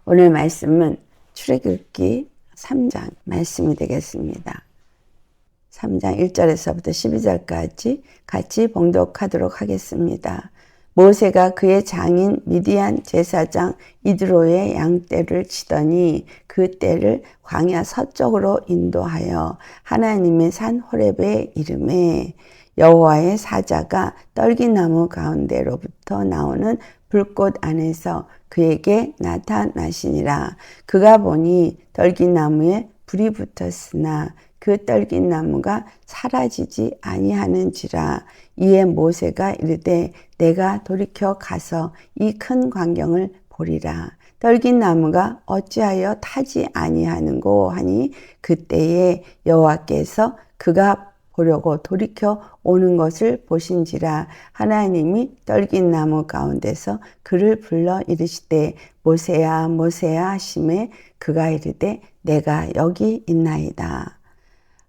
오늘 말씀은 출애굽기 3장 말씀이 되겠습니다. 3장 1절에서부터 12절까지 같이 봉독하도록 하겠습니다. 모세가 그의 장인 미디안 제사장 이드로의 양떼를 치더니 그 떼를 광야 서쪽으로 인도하여 하나님의 산 호렙에 이르매 여호와의 사자가 떨기나무 가운데로부터 나오는 불꽃 안에서 그에게 나타나시니라. 그가 보니 떨기나무에 불이 붙었으나 그 떨기나무가 사라지지 아니하는지라. 이에 모세가 이르되 내가 돌이켜 가서 이 큰 광경을 보리라. 떨기나무가 어찌하여 타지 아니하는고 하니 그때에 여호와께서 그가 보려고 돌이켜 오는 것을 보신지라. 하나님이 떨기나무 가운데서 그를 불러 이르시되 모세야 모세야 하시매 그가 이르되 내가 여기 있나이다.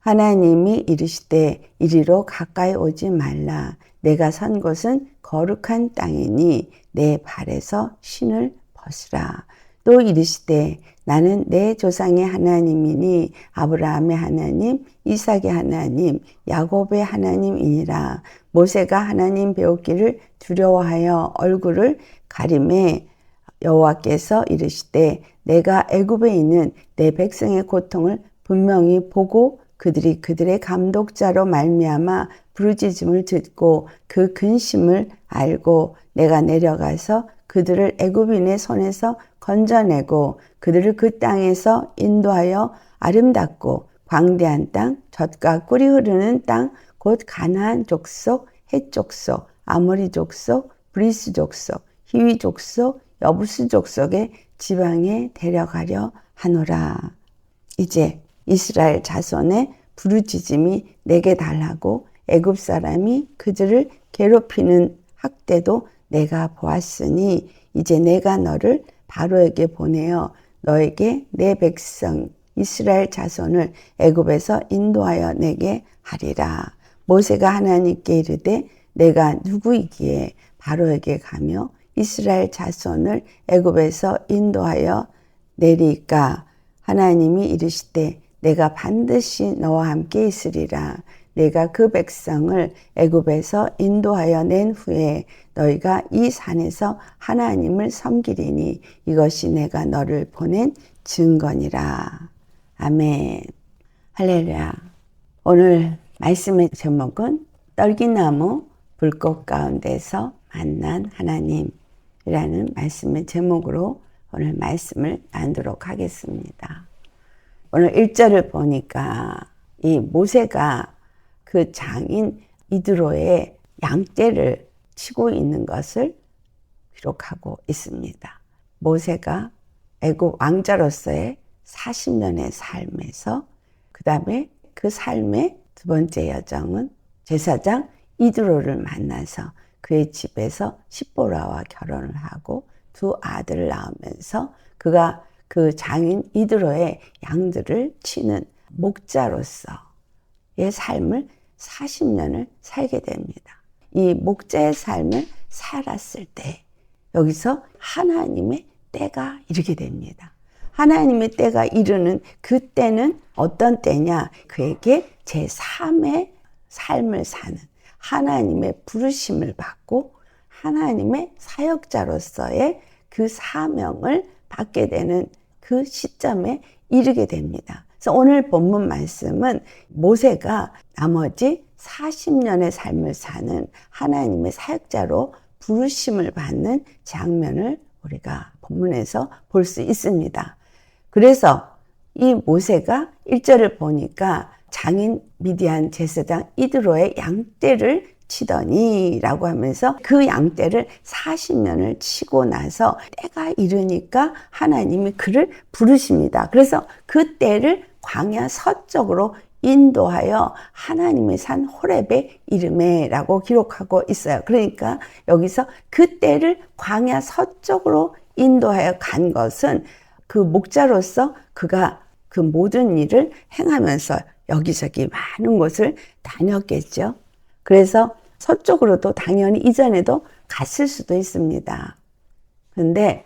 하나님이 이르시되 이리로 가까이 오지 말라. 내가 선 곳은 거룩한 땅이니 내 발에서 신을 벗으라. 또 이르시되 나는 내 조상의 하나님이니 아브라함의 하나님, 이삭의 하나님, 야곱의 하나님이니라. 모세가 하나님 배우기를 두려워하여 얼굴을 가리매 여호와께서 이르시되 내가 애굽에 있는 내 백성의 고통을 분명히 보고 그들이 그들의 감독자로 말미암아 부르짖음을 듣고 그 근심을 알고 내가 내려가서 그들을 애굽인의 손에서 건져내고 그들을 그 땅에서 인도하여 아름답고 광대한 땅, 젖과 꿀이 흐르는 땅, 곧 가나안 족속, 헷 족속, 아모리 족속, 브리스 족속, 히위 족속, 여부스 족속의 지방에 데려가려 하노라. 이제 이스라엘 자손의 부르짖음이 내게 달하고 애굽 사람이 그들을 괴롭히는 학대도 내가 보았으니 이제 내가 너를 바로에게 보내어 너에게 내 백성 이스라엘 자손을 애굽에서 인도하여 내게 하리라. 모세가 하나님께 이르되 내가 누구이기에 바로에게 가며 이스라엘 자손을 애굽에서 인도하여 내리까? 하나님이 이르시되 내가 반드시 너와 함께 있으리라. 내가 그 백성을 애굽에서 인도하여 낸 후에 너희가 이 산에서 하나님을 섬기리니 이것이 내가 너를 보낸 증거니라. 아멘. 할렐루야. 오늘 말씀의 제목은 떨기나무 불꽃 가운데서 만난 하나님이라는 말씀의 제목으로 오늘 말씀을 나누도록 하겠습니다. 오늘 1절을 보니까 이 모세가 그 장인 이드로의 양떼를 치고 있는 것을 기록하고 있습니다. 모세가 애굽 왕자로서의 40년의 삶에서 그 다음에 그 삶의 두 번째 여정은 제사장 이드로를 만나서 그의 집에서 십보라와 결혼을 하고 두 아들을 낳으면서 그가 그 장인 이드로의 양들을 치는 목자로서의 삶을 40년을 살게 됩니다. 이 목자의 삶을 살았을 때 여기서 하나님의 때가 이르게 됩니다. 하나님의 때가 이르는 그 때는 어떤 때냐? 그에게 제3의 삶을 사는 하나님의 부르심을 받고 하나님의 사역자로서의 그 사명을 받게 되는 그 시점에 이르게 됩니다. 그래서 오늘 본문 말씀은 모세가 나머지 40년의 삶을 사는 하나님의 사역자로 부르심을 받는 장면을 우리가 본문에서 볼 수 있습니다. 그래서 이 모세가 1절을 보니까 장인 미디안 제사장 이드로의 양떼를 치더니 라고 하면서 그 양떼를 40년을 치고 나서 때가 이르니까 하나님이 그를 부르십니다. 그래서 그 때를 광야 서쪽으로 인도하여 하나님의 산 호렙의 이름에 라고 기록하고 있어요. 그러니까 여기서 그 때를 광야 서쪽으로 인도하여 간 것은 그 목자로서 그가 그 모든 일을 행하면서 여기저기 많은 곳을 다녔겠죠. 그래서 서쪽으로도 당연히 이전에도 갔을 수도 있습니다. 그런데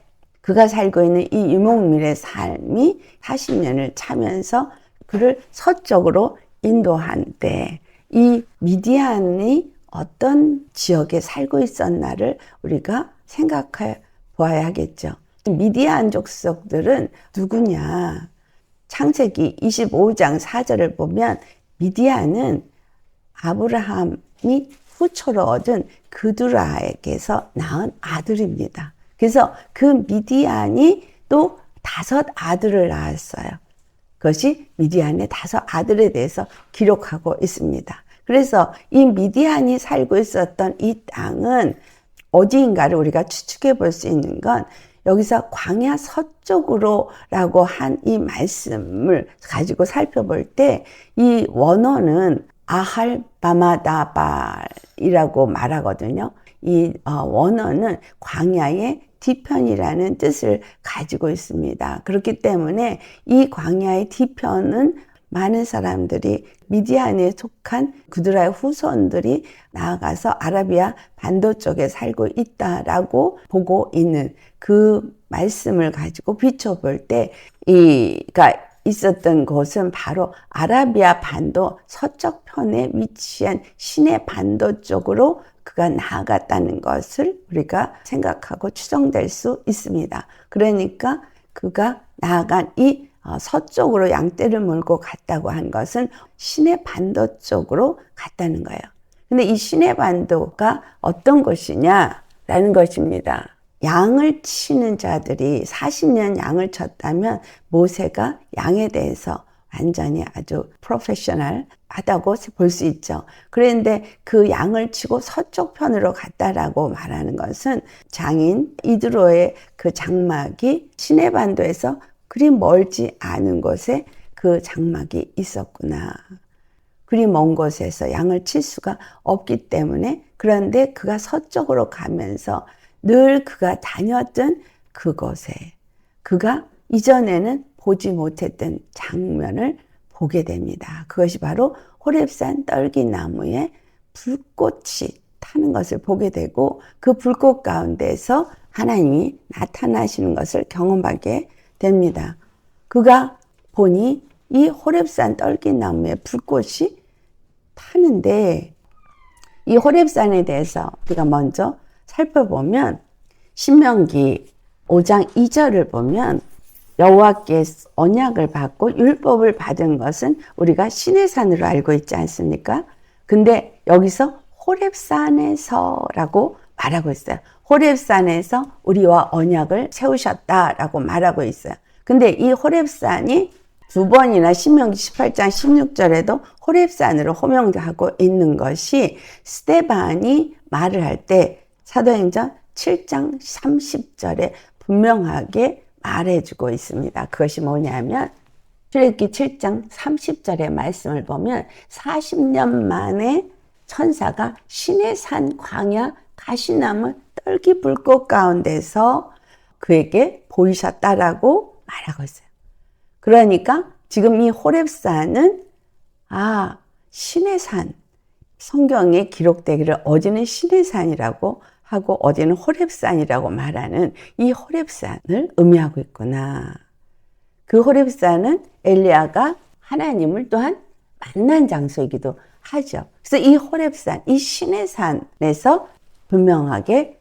그가 살고 있는 이 유목민의 삶이 40년을 차면서 그를 서쪽으로 인도한 때 이 미디안이 어떤 지역에 살고 있었나를 우리가 생각해 보아야 하겠죠. 미디안 족속들은 누구냐? 창세기 25장 4절을 보면 미디안은 아브라함이 후초로 얻은 그두라에게서 낳은 아들입니다. 그래서 그 미디안이 또 5 아들을 낳았어요. 그것이 미디안의 5 아들에 대해서 기록하고 있습니다. 그래서 이 미디안이 살고 있었던 이 땅은 어디인가를 우리가 추측해 볼 수 있는 건 여기서 광야 서쪽으로라고 한 이 말씀을 가지고 살펴볼 때 이 원어는 아할바마다발이라고 말하거든요. 이 원어는 광야의 뒤편이라는 뜻을 가지고 있습니다. 그렇기 때문에 이 광야의 뒤편은 많은 사람들이 미디안에 속한 그두라의 후손들이 나아가서 아라비아 반도 쪽에 살고 있다라고 보고 있는 그 말씀을 가지고 비춰볼 때 이가 있었던 곳은 바로 아라비아 반도 서쪽 편에 위치한 시내 반도 쪽으로 그가 나아갔다는 것을 우리가 생각하고 추정될 수 있습니다. 그러니까 그가 나아간 이 서쪽으로 양떼를 몰고 갔다고 한 것은 시내 반도 쪽으로 갔다는 거예요. 근데 이 시내 반도가 어떤 곳이냐라는 것입니다. 양을 치는 자들이 40년 양을 쳤다면 모세가 양에 대해서 완전히 아주 프로페셔널 하다고 볼 수 있죠. 그런데 그 양을 치고 서쪽 편으로 갔다라고 말하는 것은 장인 이드로의 그 장막이 시내 반도에서 그리 멀지 않은 곳에 그 장막이 있었구나. 그리 먼 곳에서 양을 칠 수가 없기 때문에 그런데 그가 서쪽으로 가면서 늘 그가 다녔던 그곳에 그가 이전에는 보지 못했던 장면을 보게 됩니다. 그것이 바로 호렙산 떨기나무에 불꽃이 타는 것을 보게 되고 그 불꽃 가운데서 하나님이 나타나시는 것을 경험하게 됩니다. 그가 보니 이 호렙산 떨기나무에 불꽃이 타는데 이 호렙산에 대해서 우리가 먼저 살펴보면 신명기 5장 2절을 보면 여호와께 언약을 받고 율법을 받은 것은 우리가 시내산으로 알고 있지 않습니까? 근데 여기서 호렙산에서라고 말하고 있어요. 호렙산에서 우리와 언약을 세우셨다라고 말하고 있어요. 근데 이 호렙산이 2번이나 신명기 18장 16절에도 호렙산으로 호명하고 있는 것이 스데반이 말을 할 때 사도행전 7장 30절에 분명하게 말해주고 있습니다. 그것이 뭐냐면 출애굽기 7장 30절의 말씀을 보면 40년 만에 천사가 시내산 광야 가시나무 떨기 불꽃 가운데서 그에게 보이셨다라고 말하고 있어요. 그러니까 지금 이 호렙산은 시내산, 성경에 기록되기를 어디는 시내산이라고 하고 어디는 호렙산이라고 말하는 이 호렙산을 의미하고 있구나. 그 호렙산은 엘리야가 하나님을 또한 만난 장소이기도 하죠. 그래서 이 호렙산, 이 시내산에서 분명하게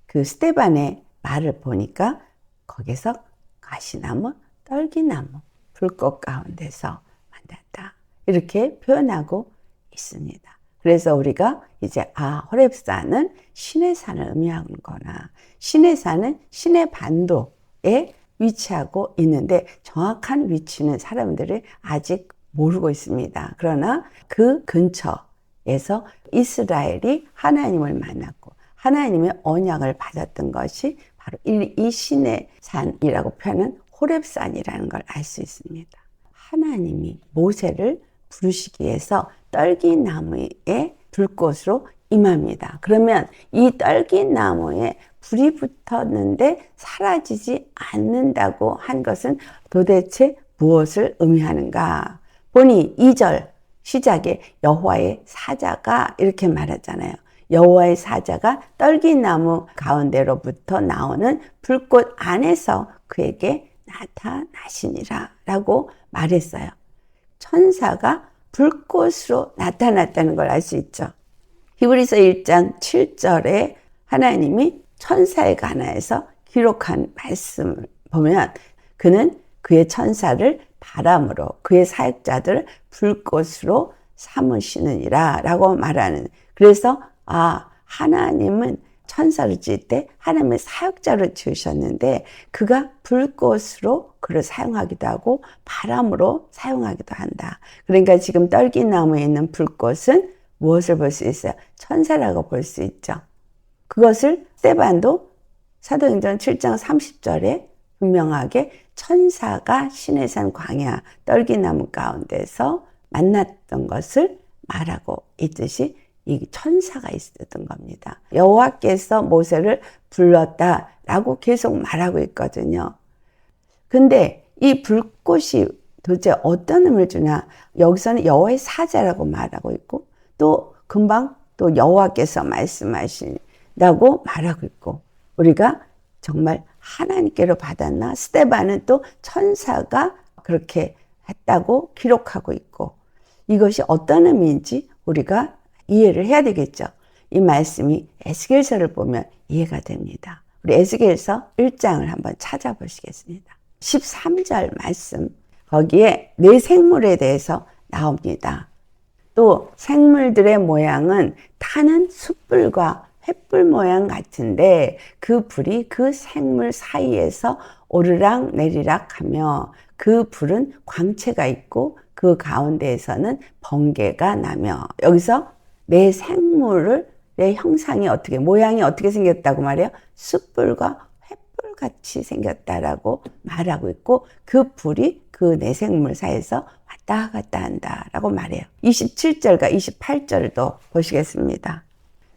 그 스데반의 말을 보니까 거기서 가시나무, 떨기나무, 불꽃 가운데서 만났다. 이렇게 표현하고 있습니다. 그래서 우리가 이제 호렙산은 시내산을 의미하는구나. 시내산은 시내 반도에 위치하고 있는데 정확한 위치는 사람들이 아직 모르고 있습니다. 그러나 그 근처에서 이스라엘이 하나님을 만났고 하나님의 언약을 받았던 것이 바로 이 시내산이라고 표현하는 호렙산이라는 걸 알 수 있습니다. 하나님이 모세를 부르시기 위해서 떨기나무에 불꽃으로 임합니다. 그러면 이 떨기나무에 불이 붙었는데 사라지지 않는다고 한 것은 도대체 무엇을 의미하는가? 보니 2절 시작에 여호와의 사자가 이렇게 말하잖아요. 여호와의 사자가 떨기나무 가운데로부터 나오는 불꽃 안에서 그에게 나타나시니라 라고 말했어요. 천사가 불꽃으로 나타났다는 걸 알 수 있죠. 히브리서 1장 7절에 하나님이 천사에 관하여서 기록한 말씀을 보면 그는 그의 천사를 바람으로 그의 사역자들을 불꽃으로 삼으시느니라 라고 말하는, 그래서 하나님은 천사를 지을 때 하나님의 사역자로 지으셨는데 그가 불꽃으로 그를 사용하기도 하고 바람으로 사용하기도 한다. 그러니까 지금 떨기나무에 있는 불꽃은 무엇을 볼 수 있어요? 천사라고 볼 수 있죠. 그것을 스데반도 사도행전 7장 30절에 분명하게 천사가 시내산 광야 떨기나무 가운데서 만났던 것을 말하고 있듯이 이 천사가 있었던 겁니다. 여호와께서 모세를 불렀다라고 계속 말하고 있거든요. 근데 이 불꽃이 도대체 어떤 의미를 주냐? 여기서는 여호와의 사자라고 말하고 있고 또 금방 또 여호와께서 말씀하신다고 말하고 있고, 우리가 정말 하나님께로 받았나? 스데반은 또 천사가 그렇게 했다고 기록하고 있고, 이것이 어떤 의미인지 우리가 이해를 해야 되겠죠. 이 말씀이 에스겔서를 보면 이해가 됩니다. 우리 에스겔서 1장을 한번 찾아보시겠습니다. 13절 말씀, 거기에 네 생물에 대해서 나옵니다. 또 생물들의 모양은 타는 숯불과 횃불 모양 같은데 그 불이 그 생물 사이에서 오르락 내리락 하며 그 불은 광채가 있고 그 가운데에서는 번개가 나며, 여기서 내 생물의 형상이 어떻게, 모양이 어떻게 생겼다고 말해요? 숯불과 횃불 같이 생겼다라고 말하고 있고 그 불이 그 내 생물 사이에서 왔다 갔다 한다라고 말해요. 27절과 28절도 보시겠습니다.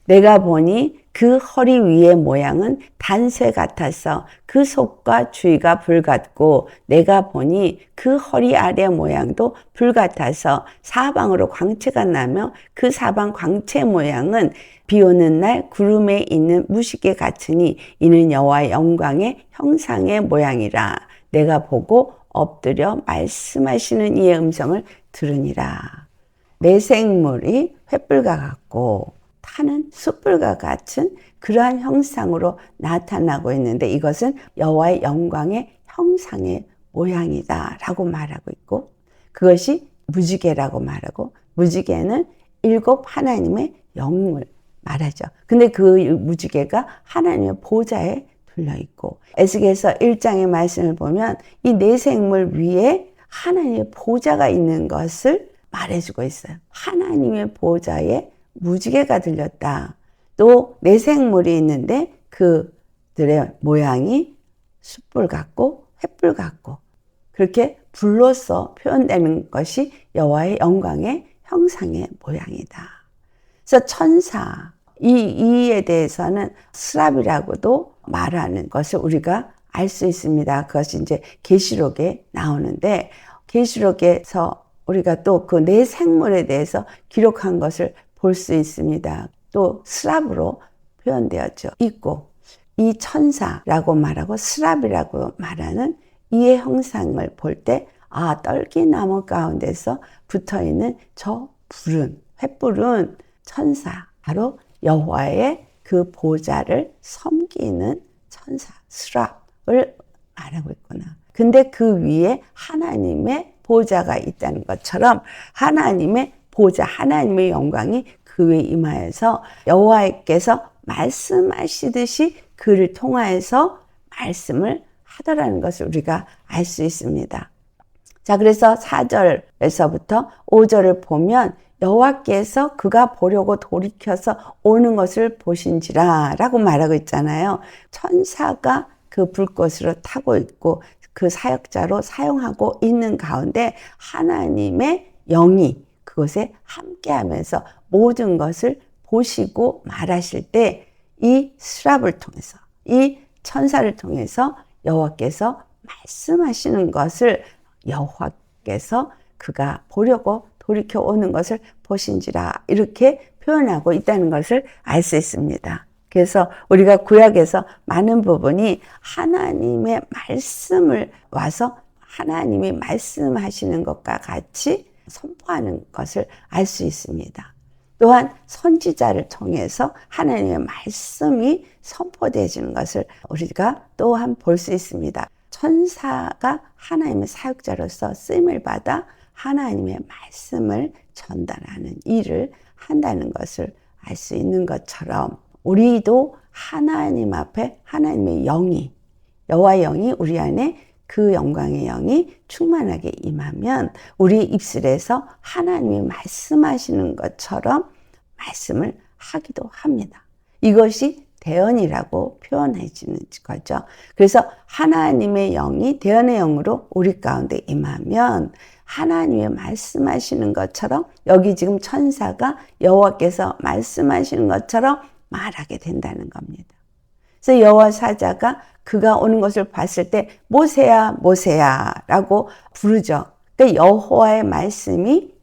내가 보니 그 허리 위의 모양은 단쇠 같아서 그 속과 주위가 불 같고 내가 보니 그 허리 아래 모양도 불 같아서 사방으로 광채가 나며 그 사방 광채 모양은 비 오는 날 구름에 있는 무시개 같으니 이는 여호와의 영광의 형상의 모양이라. 내가 보고 엎드려 말씀하시는 이의 음성을 들으니라. 내 생물이 횃불과 같고 타는 숯불과 같은 그러한 형상으로 나타나고 있는데 이것은 여호와의 영광의 형상의 모양이다 라고 말하고 있고, 그것이 무지개라고 말하고, 무지개는 7 하나님의 영을 말하죠. 근데 그 무지개가 하나님의 보좌에 둘러있고, 에스겔서 1장의 말씀을 보면 이 네 생물 위에 하나님의 보좌가 있는 것을 말해주고 있어요. 하나님의 보좌에 무지개가 들렸다. 또 네 생물이 있는데 그들의 모양이 숯불 같고 횃불 같고 그렇게 불로서 표현되는 것이 여호와의 영광의 형상의 모양이다. 그래서 천사, 이에 대해서는 스랍이라고도 말하는 것을 우리가 알 수 있습니다. 그것이 이제 계시록에 나오는데, 계시록에서 우리가 또 그 네 생물에 대해서 기록한 것을 볼 수 있습니다. 또 스랍으로 표현되었죠. 있고, 이 천사라고 말하고 스랍이라고 말하는 이의 형상을 볼 때, 떨기나무 가운데서 붙어있는 저 불은, 횃불은 천사, 바로 여호와의 그 보좌를 섬기는 천사, 스랍을 말하고 있구나. 근데 그 위에 하나님의 보좌가 있다는 것처럼 하나님의 보좌, 하나님의 영광이 그 위에 임하여서 여호와께서 말씀하시듯이 그를 통하여서 말씀을 하더라는 것을 우리가 알 수 있습니다. 자, 그래서 4절에서부터 5절을 보면 여호와께서 그가 보려고 돌이켜서 오는 것을 보신지라 라고 말하고 있잖아요. 천사가 그 불꽃으로 타고 있고 그 사역자로 사용하고 있는 가운데 하나님의 영이 그곳에 함께하면서 모든 것을 보시고 말하실 때 이 스랍을 통해서, 이 천사를 통해서 여호와께서 말씀하시는 것을 여호와께서 그가 보려고 돌이켜 오는 것을 보신지라 이렇게 표현하고 있다는 것을 알 수 있습니다. 그래서 우리가 구약에서 많은 부분이 하나님의 말씀을 와서 하나님이 말씀하시는 것과 같이 선포하는 것을 알 수 있습니다. 또한 선지자를 통해서 하나님의 말씀이 선포되어지는 것을 우리가 또한 볼 수 있습니다. 천사가 하나님의 사역자로서 쓰임을 받아 하나님의 말씀을 전달하는 일을 한다는 것을 알 수 있는 것처럼 우리도 하나님 앞에 하나님의 영이, 여호와의 영이 우리 안에 그 영광의 영이 충만하게 임하면 우리 입술에서 하나님이 말씀하시는 것처럼 말씀을 하기도 합니다. 이것이 대언이라고 표현해지는 거죠. 그래서 하나님의 영이 대언의 영으로 우리 가운데 임하면 하나님의 말씀하시는 것처럼 여기 지금 천사가 여호와께서 말씀하시는 것처럼 말하게 된다는 겁니다. 그래서 여호와 사자가 그가 오는 것을 봤을 때 모세야 모세야 라고 부르죠. 그러니까 여호와의 말씀이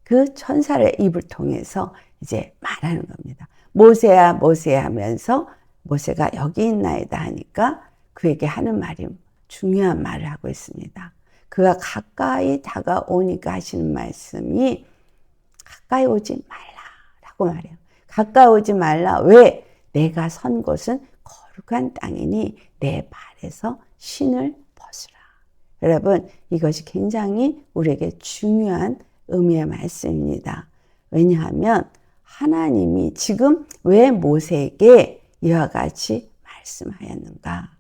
그 천사의 입을 통해서 이제 말하는 겁니다. 모세야 모세야 하면서 모세가 여기 있나이다 하니까 그에게 하는 말이 중요한 말을 하고 있습니다. 그가 가까이 다가오니까 하시는 말씀이 가까이 오지 말라라고 말해요. 가까이 오지 말라. 왜? 내가 선 곳은 거룩한 땅이니 내 발에서 신을 벗으라. 여러분, 이것이 굉장히 우리에게 중요한 의미의 말씀입니다. 왜냐하면 하나님이 지금 왜 모세에게 이와 같이 말씀하였는가?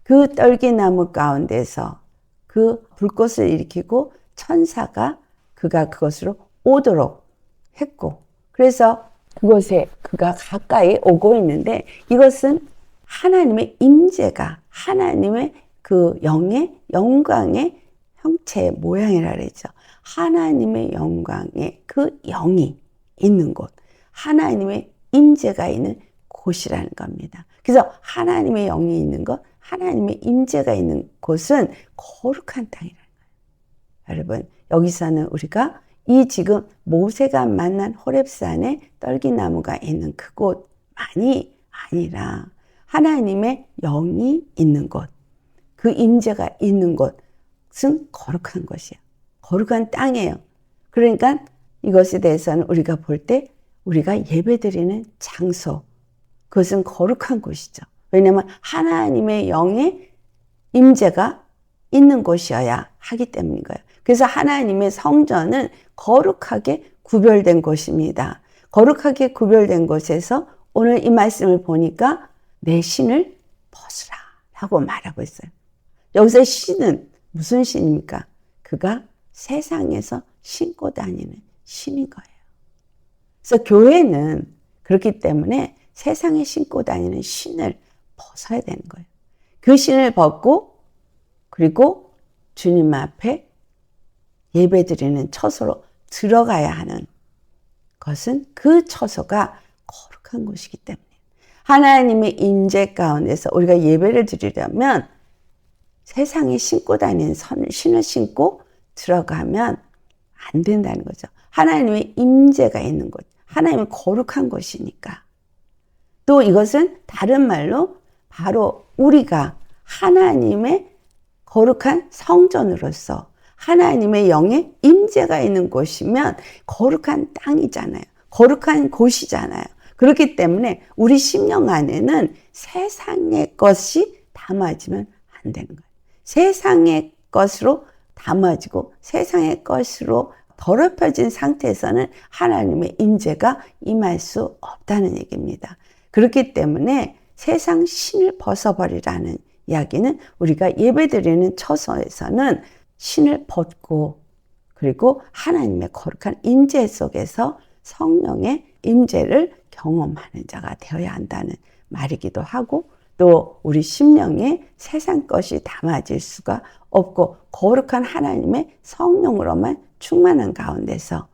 그 떨기나무 가운데서 그 불꽃을 일으키고 천사가 그가 그것으로 오도록 했고, 그래서 그곳에 그가 가까이 오고 있는데 이것은 하나님의 임재가 하나님의 그 영의 영광의 형체의 모양이라 그랬죠. 하나님의 영광의 그 영이 있는 곳, 하나님의 임재가 있는 곳이라는 겁니다. 그래서 하나님의 영이 있는 것, 하나님의 임재가 있는 곳은 거룩한 땅이라는 거예요. 여러분, 여기서는 우리가 이 지금 모세가 만난 호렙산에 떨기나무가 있는 그곳만이 아니라 하나님의 영이 있는 곳, 그 임재가 있는 곳은 거룩한 곳이에요. 거룩한 땅이에요. 그러니까 이것에 대해서는 우리가 볼 때 우리가 예배드리는 장소, 그것은 거룩한 곳이죠. 왜냐하면 하나님의 영의 임재가 있는 곳이어야 하기 때문인 거예요. 그래서 하나님의 성전은 거룩하게 구별된 곳입니다. 거룩하게 구별된 곳에서 오늘 이 말씀을 보니까 내 신을 벗으라 라고 말하고 있어요. 여기서 신은 무슨 신입니까? 그가 세상에서 신고 다니는 신인 거예요. 그래서 교회는 그렇기 때문에 세상에 신고 다니는 신을 벗어야 되는 거예요. 그 신을 벗고 그리고 주님 앞에 예배드리는 처소로 들어가야 하는 것은 그 처소가 거룩한 곳이기 때문에 하나님의 임재 가운데서 우리가 예배를 드리려면 세상에 신고 다니는 신을 신고 들어가면 안 된다는 거죠. 하나님의 임재가 있는 곳, 하나님의 거룩한 곳이니까. 또 이것은 다른 말로 바로 우리가 하나님의 거룩한 성전으로서 하나님의 영의 임재가 있는 곳이면 거룩한 땅이잖아요. 거룩한 곳이잖아요. 그렇기 때문에 우리 심령 안에는 세상의 것이 담아지면 안 되는 거예요. 세상의 것으로 담아지고 세상의 것으로 더럽혀진 상태에서는 하나님의 임재가 임할 수 없다는 얘기입니다. 그렇기 때문에 세상 신을 벗어버리라는 이야기는 우리가 예배드리는 처소에서는 신을 벗고 그리고 하나님의 거룩한 임재 속에서 성령의 임재를 경험하는 자가 되어야 한다는 말이기도 하고 또 우리 심령에 세상 것이 담아질 수가 없고 거룩한 하나님의 성령으로만 충만한 가운데서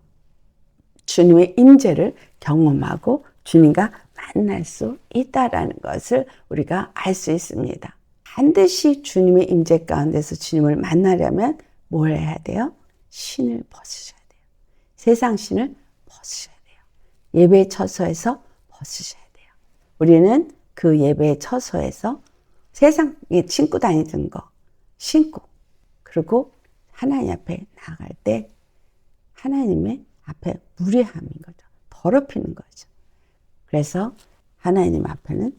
주님의 임재를 경험하고 주님과 만날 수 있다라는 것을 우리가 알 수 있습니다. 반드시 주님의 임재 가운데서 주님을 만나려면 뭘 해야 돼요? 신을 벗으셔야 돼요. 세상 신을 벗으셔야 돼요. 예배 처소에서 벗으셔야 돼요. 우리는 그 예배 처소에서 세상에 신고 다니던 거 신고, 그리고 하나님 앞에 나갈 때 하나님의 앞에 무례함인 거죠. 더럽히는 거죠. 그래서 하나님 앞에는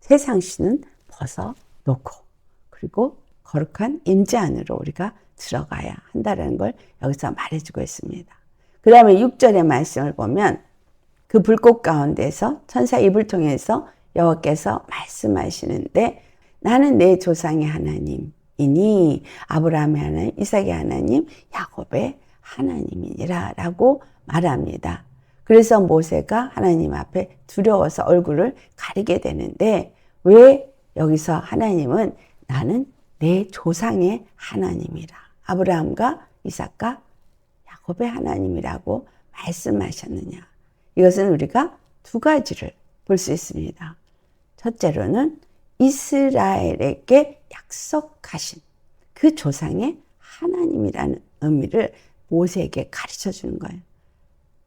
세상 신은 벗어놓고, 그리고 거룩한 임재 안으로 우리가 들어가야 한다는 걸 여기서 말해주고 있습니다. 그 다음에 6절의 말씀을 보면 그 불꽃 가운데서 천사 입을 통해서 여호와께서 말씀하시는데, 나는 내 조상의 하나님이니 아브라함의 하나님, 이삭의 하나님, 야곱의 하나님이니라 라고 말합니다. 그래서 모세가 하나님 앞에 두려워서 얼굴을 가리게 되는데, 왜 여기서 하나님은 나는 내 조상의 하나님이라, 아브라함과 이삭과 야곱의 하나님이라고 말씀하셨느냐. 이것은 우리가 두 가지를 볼 수 있습니다. 첫째로는 이스라엘에게 약속하신 그 조상의 하나님이라는 의미를 모세에게 가르쳐 주는 거예요.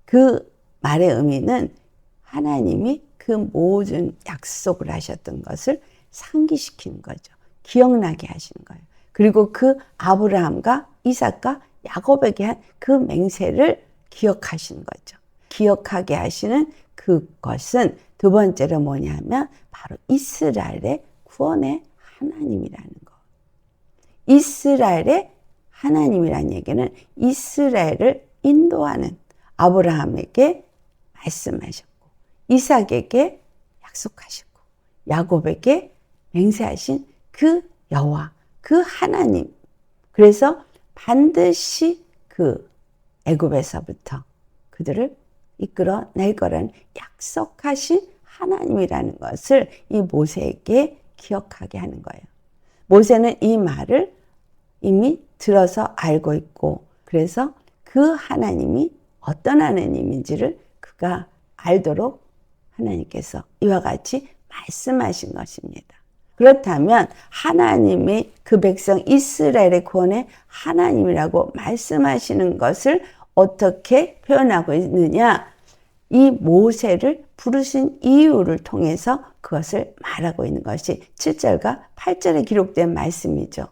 그 말의 의미는 하나님이 그 모든 약속을 하셨던 것을 상기시키는 거죠. 기억나게 하시는 거예요. 그리고 그 아브라함과 이삭과 야곱에게 한 그 맹세를 기억하시는 거죠. 기억하게 하시는 그것은 두 번째로 뭐냐면 바로 이스라엘의 구원의 하나님이라는 거. 이스라엘의 하나님이라는 얘기는 이스라엘을 인도하는, 아브라함에게 말씀하셨고 이삭에게 약속하셨고 야곱에게 맹세하신 그 여호와, 그 하나님. 그래서 반드시 그 애굽에서부터 그들을 이끌어낼 거라는 약속하신 하나님이라는 것을 이 모세에게 기억하게 하는 거예요. 모세는 이 말을 이미 들어서 알고 있고, 그래서 그 하나님이 어떤 하나님인지를 그가 알도록 하나님께서 이와 같이 말씀하신 것입니다. 그렇다면 하나님이 그 백성 이스라엘의 구원의 하나님이라고 말씀하시는 것을 어떻게 표현하고 있느냐? 이 모세를 부르신 이유를 통해서 그것을 말하고 있는 것이 7절과 8절에 기록된 말씀이죠.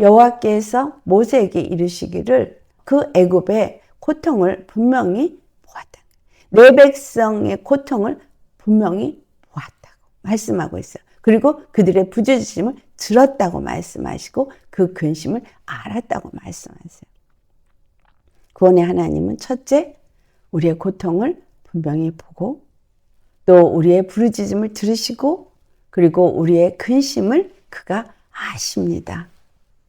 여호와께서 모세에게 이르시기를 그 애굽의 고통을 분명히 보았다. 내 백성의 고통을 분명히 보았다고 말씀하고 있어요. 그리고 그들의 부르짖음을 들었다고 말씀하시고 그 근심을 알았다고 말씀하세요. 구원의 하나님은 첫째, 우리의 고통을 분명히 보고, 또 우리의 부르짖음을 들으시고, 그리고 우리의 근심을 그가 아십니다.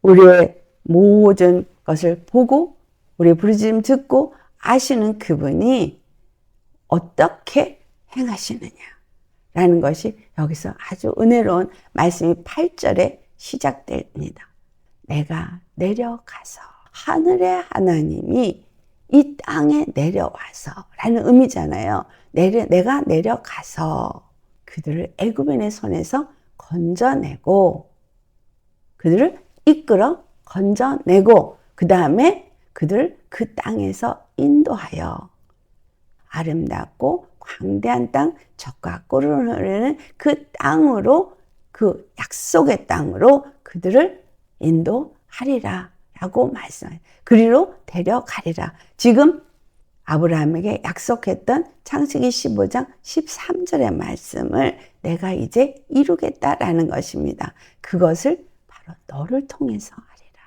우리의 모든 것을 보고 우리의 부르짖음 듣고 아시는 그분이 어떻게 행하시느냐라는 것이 여기서 아주 은혜로운 말씀이 8절에 시작됩니다. 내가 내려가서, 하늘의 하나님이 이 땅에 내려와서 라는 의미잖아요. 내가 내려가서 그들을 애굽인의 손에서 건져내고, 그들을 이끌어 건져내고, 그 다음에 그들을 그 땅에서 인도하여 아름답고 광대한 땅, 젖과 꿀을 흐르는 그 땅으로, 그 약속의 땅으로 그들을 인도하리라 라고 말씀해요. 그리로 데려가리라. 지금 아브라함에게 약속했던 창세기 15장 13절의 말씀을 내가 이제 이루겠다라는 것입니다. 그것을 바로 너를 통해서 하리라.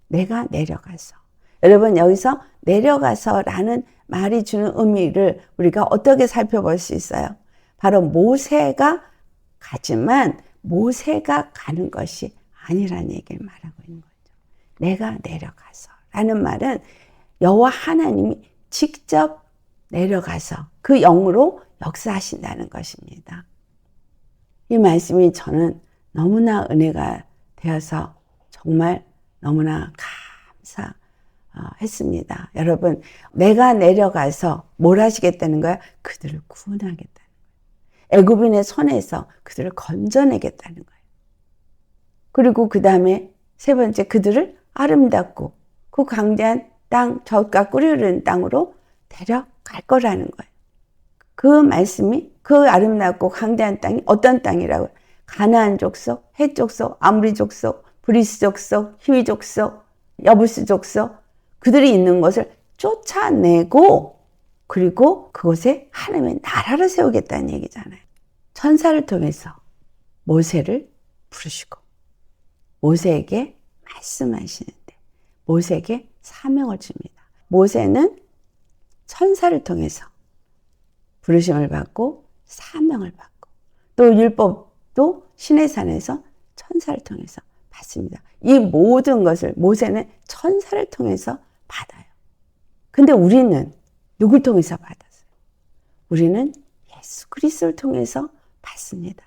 내가 내려가서. 여러분, 여기서 내려가서라는 말이 주는 의미를 우리가 어떻게 살펴볼 수 있어요? 바로 모세가 가지만 모세가 가는 것이 아니라는 얘기를 말하고 있는 거죠. 내가 내려가서 라는 말은 여호와 하나님이 직접 내려가서 그 영으로 역사하신다는 것입니다. 이 말씀이 저는 너무나 은혜가 되어서 정말 너무나 감사했습니다. 여러분, 내가 내려가서 뭘 하시겠다는 거야? 그들을 구원하겠다는 거예요. 애굽인의 손에서 그들을 건져내겠다는 거예요. 그리고 그 다음에 세 번째, 그들을 아름답고 그 광대한 땅, 젖과 꿀이 흐르는 땅으로 데려갈 거라는 거예요. 그 말씀이 그 아름답고 광대한 땅이 어떤 땅이라고요? 가나안 족속, 헷 족속, 아모리 족속, 브리스 족속, 히위 족속, 여부스 족속, 그들이 있는 곳을 쫓아내고 그리고 그곳에 하나님의 나라를 세우겠다는 얘기잖아요. 천사를 통해서 모세를 부르시고 모세에게 말씀하시는데 모세에게 사명을 줍니다. 모세는 천사를 통해서 부르심을 받고 사명을 받고 또 율법도 시내산에서 천사를 통해서 받습니다. 이 모든 것을 모세는 천사를 통해서 받아요. 근데 우리는 누굴 통해서 받았어요? 우리는 예수 그리스도를 통해서 받습니다.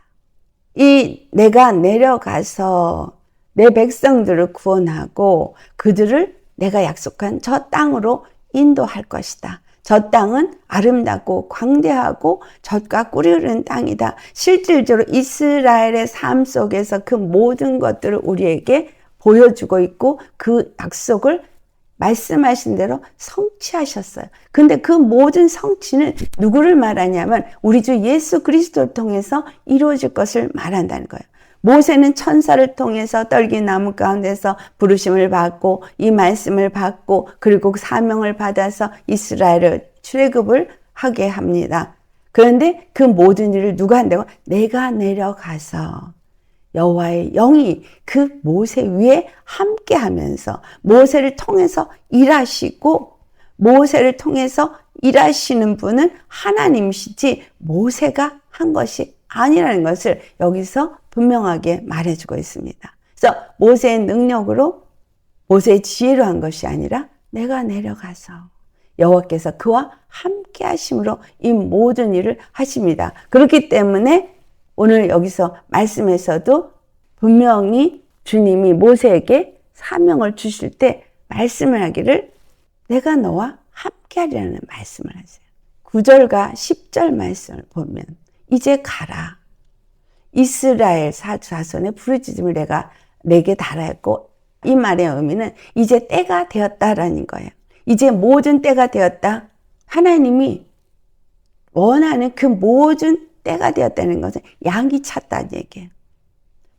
이 내가 내려가서 내 백성들을 구원하고 그들을 내가 약속한 저 땅으로 인도할 것이다. 저 땅은 아름답고 광대하고 젖과 꿀이 흐르는 땅이다. 실질적으로 이스라엘의 삶 속에서 그 모든 것들을 우리에게 보여주고 있고 그 약속을 말씀하신 대로 성취하셨어요. 근데 그 모든 성취는 누구를 말하냐면 우리 주 예수 그리스도를 통해서 이루어질 것을 말한다는 거예요. 모세는 천사를 통해서 떨기나무 가운데서 부르심을 받고 이 말씀을 받고 그리고 사명을 받아서 이스라엘을 출애굽을 하게 합니다. 그런데 그 모든 일을 누가 한다고? 내가 내려가서 여호와의 영이 그 모세 위에 함께 하면서 모세를 통해서 일하시고 모세를 통해서 일하시는 분은 하나님이시지 모세가 한 것이 아니라는 것을 여기서 분명하게 말해주고 있습니다. 그래서 모세의 능력으로 모세의 지혜로 한 것이 아니라 내가 내려가서 여호와께서 그와 함께 하심으로 이 모든 일을 하십니다. 그렇기 때문에 오늘 여기서 말씀에서도 분명히 주님이 모세에게 사명을 주실 때 말씀을 하기를 내가 너와 함께 하리라는 말씀을 하세요. 9절과 10절 말씀을 보면 이제 가라. 이스라엘 자손의 부르짖음을 내가 내게 달하였고 이 말의 의미는 이제 때가 되었다라는 거예요. 이제 모든 때가 되었다. 하나님이 원하는 그 모든 때가 되었다는 것은 양이 찼다는 얘기예요.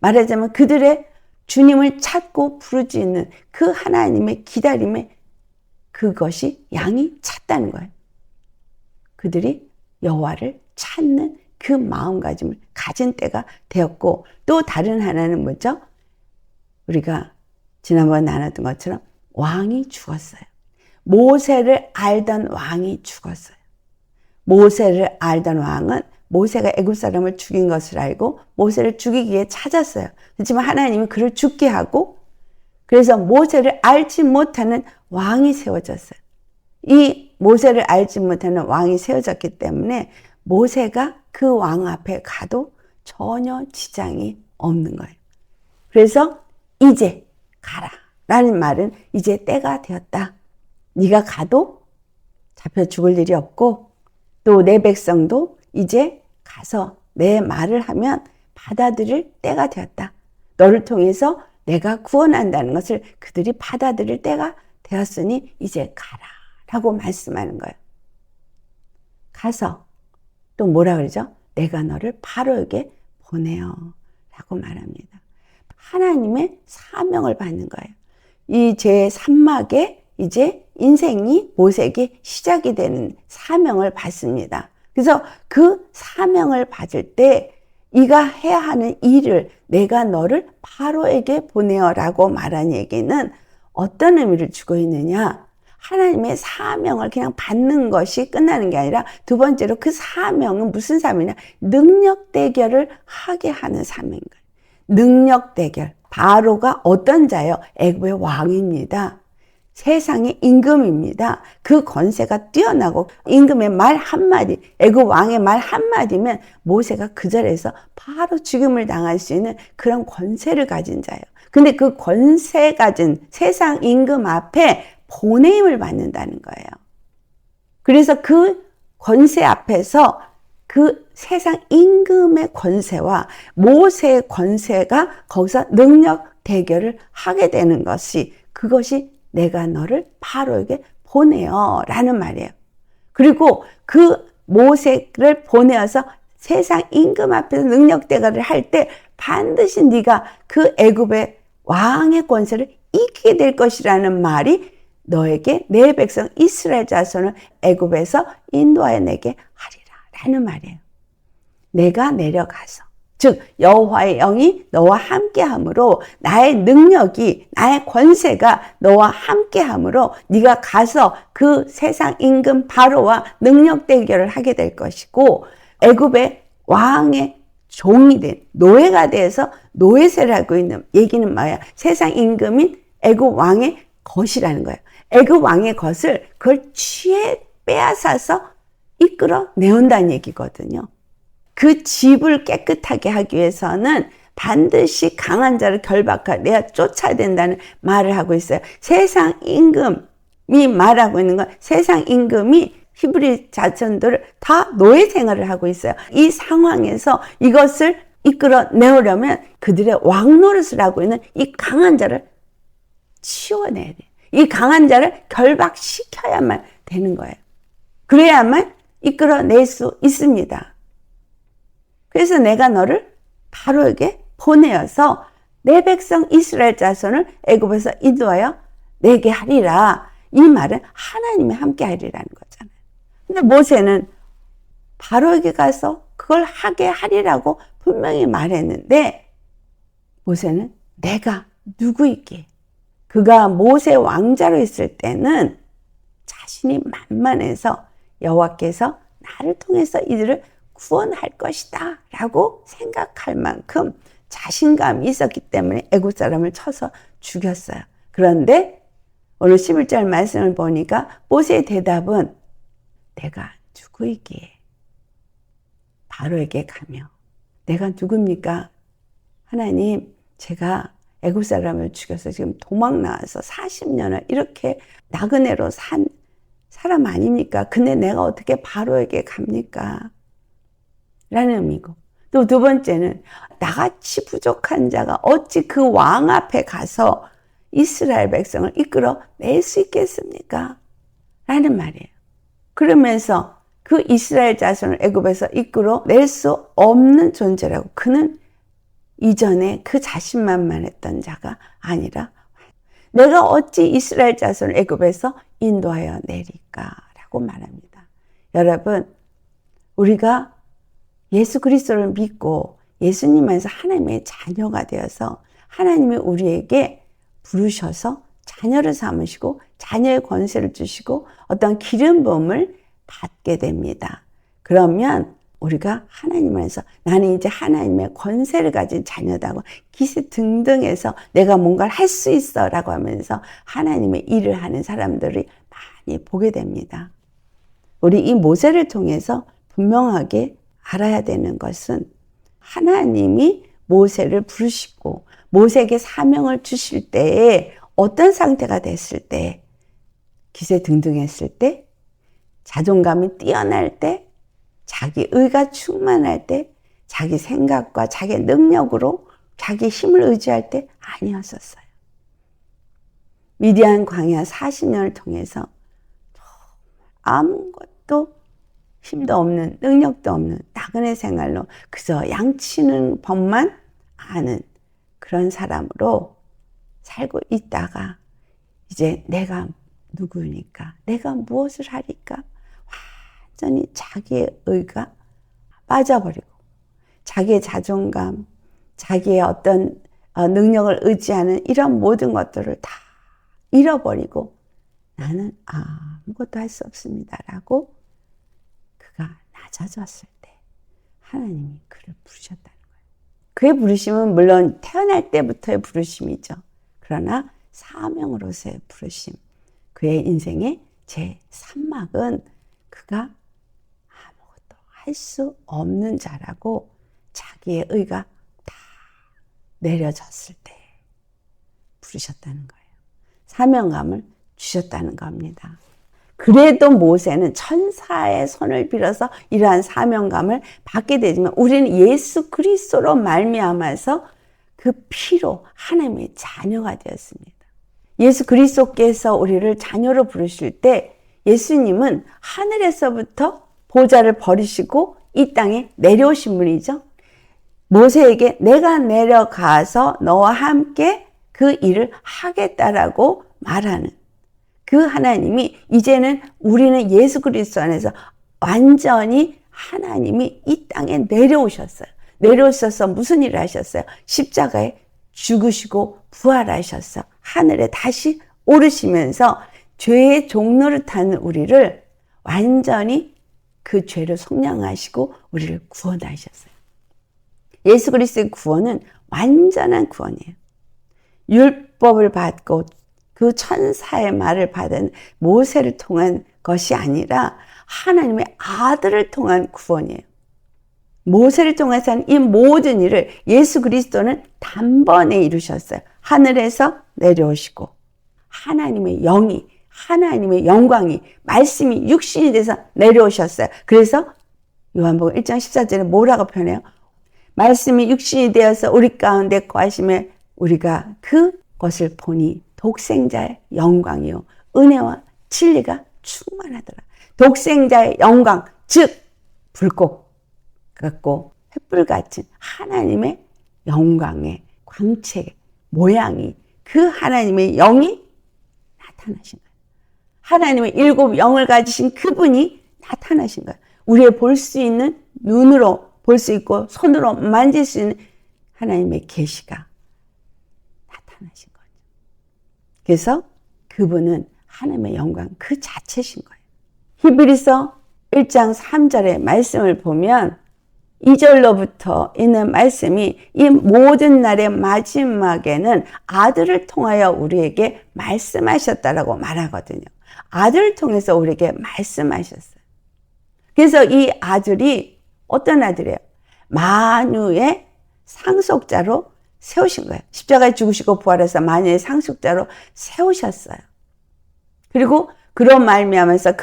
말하자면 그들의 주님을 찾고 부르짖는 그 하나님의 기다림에 그것이 양이 찼다는 거예요. 그들이 여호와를 찾는 그 마음가짐을 가진 때가 되었고 또 다른 하나는 뭐죠? 우리가 지난번에 나눴던 것처럼 왕이 죽었어요. 모세를 알던 왕이 죽었어요. 모세를 알던 왕은 모세가 애굽 사람을 죽인 것을 알고 모세를 죽이기 위해 찾았어요. 그렇지만 하나님이 그를 죽게 하고 그래서 모세를 알지 못하는 왕이 세워졌어요. 이 모세를 알지 못하는 왕이 세워졌기 때문에 모세가 그 왕 앞에 가도 전혀 지장이 없는 거예요. 그래서 이제 가라 라는 말은 이제 때가 되었다. 네가 가도 잡혀 죽을 일이 없고 또 내 백성도 이제 가서 내 말을 하면 받아들일 때가 되었다. 너를 통해서 내가 구원한다는 것을 그들이 받아들일 때가 되었으니 이제 가라 라고 말씀하는 거예요. 가서 또 뭐라 그러죠? 내가 너를 바로에게 보내요 라고 말합니다. 하나님의 사명을 받는 거예요. 이 제 3막에 이제 인생이 모세에게 시작이 되는 사명을 받습니다. 그래서 그 사명을 받을 때 네가 해야 하는 일을 내가 너를 바로에게 보내요 라고 말한 얘기는 어떤 의미를 주고 있느냐? 하나님의 사명을 그냥 받는 것이 끝나는 게 아니라 두 번째로 그 사명은 무슨 사명이냐? 능력 대결을 하게 하는 사명인 거예요. 능력 대결. 바로가 어떤 자예요? 애굽의 왕입니다. 세상의 임금입니다. 그 권세가 뛰어나고 임금의 말 한마디, 애굽 왕의 말 한마디면 모세가 그 자리에서 바로 죽임을 당할 수 있는 그런 권세를 가진 자예요. 근데 그 권세 가진 세상 임금 앞에 보냄을 받는다는 거예요. 그래서 그 권세 앞에서 그 세상 임금의 권세와 모세의 권세가 거기서 능력 대결을 하게 되는 것이 그것이 내가 너를 바로에게 보내요 라는 말이에요. 그리고 그 모세를 보내어서 세상 임금 앞에서 능력대가를 할 때 반드시 네가 그 애굽의 왕의 권세를 이기게 될 것이라는 말이 너에게 내 백성 이스라엘 자손을 애굽에서 인도하여 내게 하리라 라는 말이에요. 내가 내려가서, 즉 여호와의 영이 너와 함께함으로, 나의 능력이, 나의 권세가 너와 함께함으로 네가 가서 그 세상 임금 바로와 능력 대결을 하게 될 것이고, 애굽의 왕의 종이 된 노예가 돼서 노예세를 하고 있는 얘기는 뭐야? 세상 임금인 애굽 왕의 것이라는 거예요. 애굽 왕의 것을 그걸 빼앗아서 이끌어 내온다는 얘기거든요. 그 집을 깨끗하게 하기 위해서는 반드시 강한 자를 결박하여 쫓아야 된다는 말을 하고 있어요. 세상 임금이 말하고 있는 건, 세상 임금이 히브리 자손들을 다 노예 생활을 하고 있어요. 이 상황에서 이것을 이끌어 내오려면 그들의 왕 노릇을 하고 있는 이 강한 자를 치워내야 돼요. 이 강한 자를 결박시켜야만 되는 거예요. 그래야만 이끌어낼 수 있습니다. 그래서 내가 너를 바로에게 보내어서 내 백성 이스라엘 자손을 애굽에서 인도하여 내게 하리라. 이 말은 하나님이 함께 하리라는 거잖아요. 근데 모세는 바로에게 가서 그걸 하게 하리라고 분명히 말했는데, 모세는 내가 누구이기에, 그가 모세 왕자로 있을 때는 자신이 만만해서 여호와께서 나를 통해서 이들을 구원할 것이다 라고 생각할 만큼 자신감이 있었기 때문에 애굽 사람을 쳐서 죽였어요. 그런데 오늘 11절 말씀을 보니까 모세의 대답은 내가 누구이기에 바로에게 가며, 내가 누굽니까? 하나님, 제가 애굽 사람을 죽여서 지금 도망 나와서 40년을 이렇게 나그네로 산 사람 아닙니까? 근데 내가 어떻게 바로에게 갑니까? 라는 의미고, 또 두 번째는 나같이 부족한 자가 어찌 그 왕 앞에 가서 이스라엘 백성을 이끌어 낼 수 있겠습니까? 라는 말이에요. 그러면서 그 이스라엘 자손을 애굽에서 이끌어 낼 수 없는 존재라고, 그는 이전에 그 자신만만했던 자가 아니라 내가 어찌 이스라엘 자손을 애굽에서 인도하여 내릴까? 라고 말합니다. 여러분, 우리가 예수 그리스도를 믿고 예수님 안에서 하나님의 자녀가 되어서 하나님이 우리에게 부르셔서 자녀를 삼으시고 자녀의 권세를 주시고 어떤 기름 부음을 받게 됩니다. 그러면 우리가 하나님 안에서 나는 이제 하나님의 권세를 가진 자녀다고 기세등등해서 내가 뭔가를 할 수 있어 라고 하면서 하나님의 일을 하는 사람들이 많이 보게 됩니다. 우리 이 모세를 통해서 분명하게 알아야 되는 것은, 하나님이 모세를 부르시고 모세에게 사명을 주실 때에 어떤 상태가 됐을 때, 기세등등했을 때, 자존감이 뛰어날 때, 자기 의가 충만할 때, 자기 생각과 자기 능력으로 자기 힘을 의지할 때 아니었었어요. 미디안 광야 40년을 통해서 아무것도 힘도 없는, 능력도 없는 나그네 생활로 그저 양치는 법만 아는 그런 사람으로 살고 있다가 이제 내가 누구니까, 내가 무엇을 하리까, 완전히 자기의 의가 빠져버리고 자기의 자존감, 자기의 어떤 능력을 의지하는 이런 모든 것들을 다 잃어버리고 나는 아무것도 할 수 없습니다 라고 그가 낮아졌을 때 하나님이 그를 부르셨다는 거예요. 그의 부르심은 물론 태어날 때부터의 부르심이죠. 그러나 사명으로서의 부르심, 그의 인생의 제3막은 그가 아무것도 할 수 없는 자라고 자기의 의가 다 내려졌을 때 부르셨다는 거예요. 사명감을 주셨다는 겁니다. 그래도 모세는 천사의 손을 빌어서 이러한 사명감을 받게 되지만 우리는 예수 그리스도로 말미암아서 그 피로 하나님의 자녀가 되었습니다. 예수 그리스도께서 우리를 자녀로 부르실 때 예수님은 하늘에서부터 보좌를 버리시고 이 땅에 내려오신 분이죠. 모세에게 내가 내려가서 너와 함께 그 일을 하겠다라고 말하는 그 하나님이 이제는 우리는 예수 그리스도 안에서 완전히 하나님이 이 땅에 내려오셨어요. 내려오셔서 무슨 일을 하셨어요? 십자가에 죽으시고 부활하셔서 하늘에 다시 오르시면서 죄의 종노릇 하는 우리를 완전히 그 죄를 속량하시고 우리를 구원하셨어요. 예수 그리스도의 구원은 완전한 구원이에요. 율법을 받고 그 천사의 말을 받은 모세를 통한 것이 아니라 하나님의 아들을 통한 구원이에요. 모세를 통해서 한 이 모든 일을 예수 그리스도는 단번에 이루셨어요. 하늘에서 내려오시고 하나님의 영이, 하나님의 영광이, 말씀이 육신이 돼서 내려오셨어요. 그래서 요한복음 1장 14절에 뭐라고 표현해요? 말씀이 육신이 되어서 우리 가운데 거하심에 우리가 그것을 보니 독생자의 영광이요 은혜와 진리가 충만하더라. 독생자의 영광, 즉 불꽃 같고 횃불 같은 하나님의 영광의 광채 모양이 그 하나님의 영이 나타나신 거예요. 하나님의 일곱 영을 가지신 그분이 나타나신 거예요. 우리의 볼 수 있는 눈으로 볼 수 있고 손으로 만질 수 있는 하나님의 계시가 나타나신 거죠. 그래서 그분은 하나님의 영광 그 자체신 거예요. 히브리서 1장 3절의 말씀을 보면 2절로부터 있는 말씀이 이 모든 날의 마지막에는 아들을 통하여 우리에게 말씀하셨다라고 말하거든요. 아들을 통해서 우리에게 말씀하셨어요. 그래서 이 아들이 어떤 아들이에요? 만유의 상속자로 세우신 거예요. 십자가에 죽으시고 부활해서 만유의 상속자로 세우셨어요. 그리고 그런 말미암아서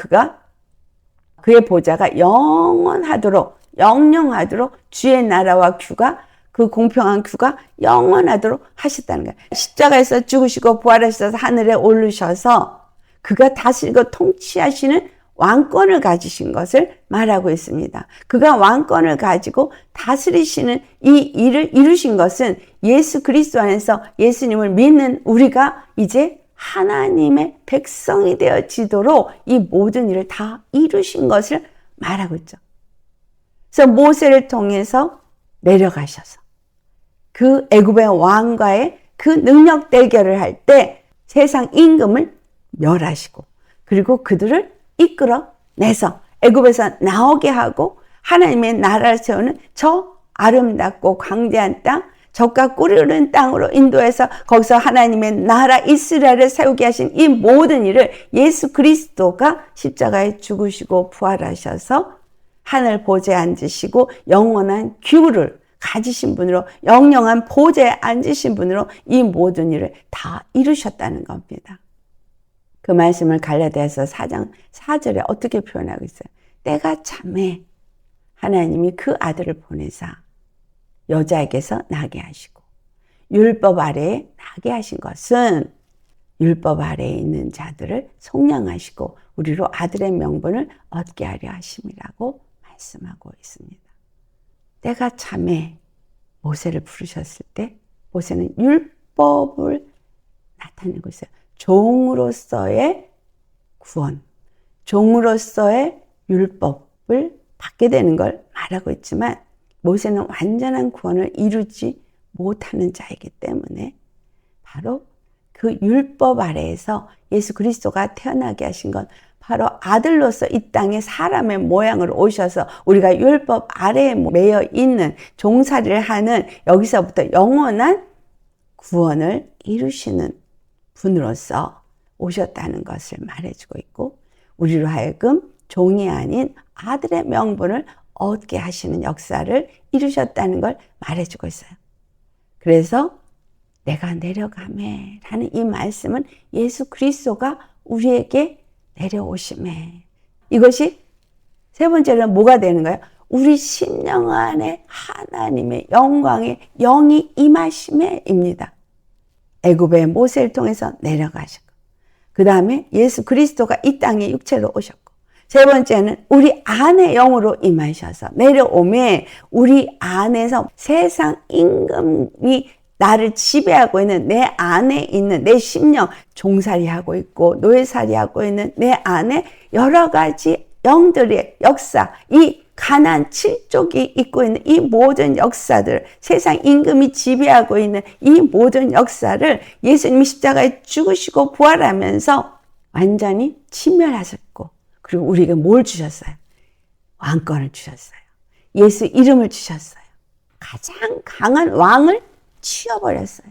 그의 보좌가 영원하도록 영영하도록 주의 나라와 규가 그 공평한 규가 영원하도록 하셨다는 거예요. 십자가에서 죽으시고 부활하셔서 하늘에 오르셔서 그가 다스리고 통치하시는 왕권을 가지신 것을 말하고 있습니다. 그가 왕권을 가지고 다스리시는 이 일을 이루신 것은 예수 그리스도 안에서 예수님을 믿는 우리가 이제 하나님의 백성이 되어지도록 이 모든 일을 다 이루신 것을 말하고 있죠. 그래서 모세를 통해서 내려가셔서 그 애굽의 왕과의 그 능력 대결을 할 때 세상 임금을 멸하시고 그리고 그들을 이끌어내서 애굽에서 나오게 하고 하나님의 나라를 세우는 저 아름답고 광대한 땅, 젖과 꿀이 흐르는 땅으로 인도해서 거기서 하나님의 나라 이스라엘을 세우게 하신 이 모든 일을 예수 그리스도가 십자가에 죽으시고 부활하셔서 하늘 보좌에 앉으시고 영원한 규를 가지신 분으로 영영한 보좌에 앉으신 분으로 이 모든 일을 다 이루셨다는 겁니다. 그 말씀을 갈라디아서 4장 4절에 어떻게 표현하고 있어요? 때가 참에 하나님이 그 아들을 보내사 여자에게서 나게 하시고 율법 아래에 나게 하신 것은 율법 아래에 있는 자들을 속량하시고 우리로 아들의 명분을 얻게 하려 하심이라고 말씀하고 있습니다. 때가 참에 모세를 부르셨을 때 모세는 율법을 나타내고 있어요. 종으로서의 구원, 종으로서의 율법을 받게 되는 걸 말하고 있지만 모세는 완전한 구원을 이루지 못하는 자이기 때문에 바로 그 율법 아래에서 예수 그리스도가 태어나게 하신 건 바로 아들로서 이 땅에 사람의 모양으로 오셔서 우리가 율법 아래에 매여 있는 종살이를 하는 여기서부터 영원한 구원을 이루시는 분으로서 오셨다는 것을 말해주고 있고 우리로 하여금 종이 아닌 아들의 명분을 얻게 하시는 역사를 이루셨다는 걸 말해주고 있어요. 그래서 내가 내려가매 라는 이 말씀은 예수 그리스도가 우리에게 내려오심에 이것이 세 번째로는 뭐가 되는 거예요? 우리 심령 안에 하나님의 영광의 영이 임하심에입니다. 애굽의 모세를 통해서 내려가셨고 그 다음에 예수 그리스도가 이 땅에 육체로 오셨고 세 번째는 우리 안에 영으로 임하셔서 내려오매 우리 안에서 세상 임금이 나를 지배하고 있는 내 안에 있는 내 심령 종살이하고 있고 노예살이하고 있는 내 안에 여러 가지 영들의 역사, 이 가나안 7족이 있고 있는 이 모든 역사들, 세상 임금이 지배하고 있는 이 모든 역사를 예수님이 십자가에 죽으시고 부활하면서 완전히 침멸하셨고, 그리고 우리에게 뭘 주셨어요? 왕권을 주셨어요. 예수 이름을 주셨어요. 가장 강한 왕을 치워버렸어요.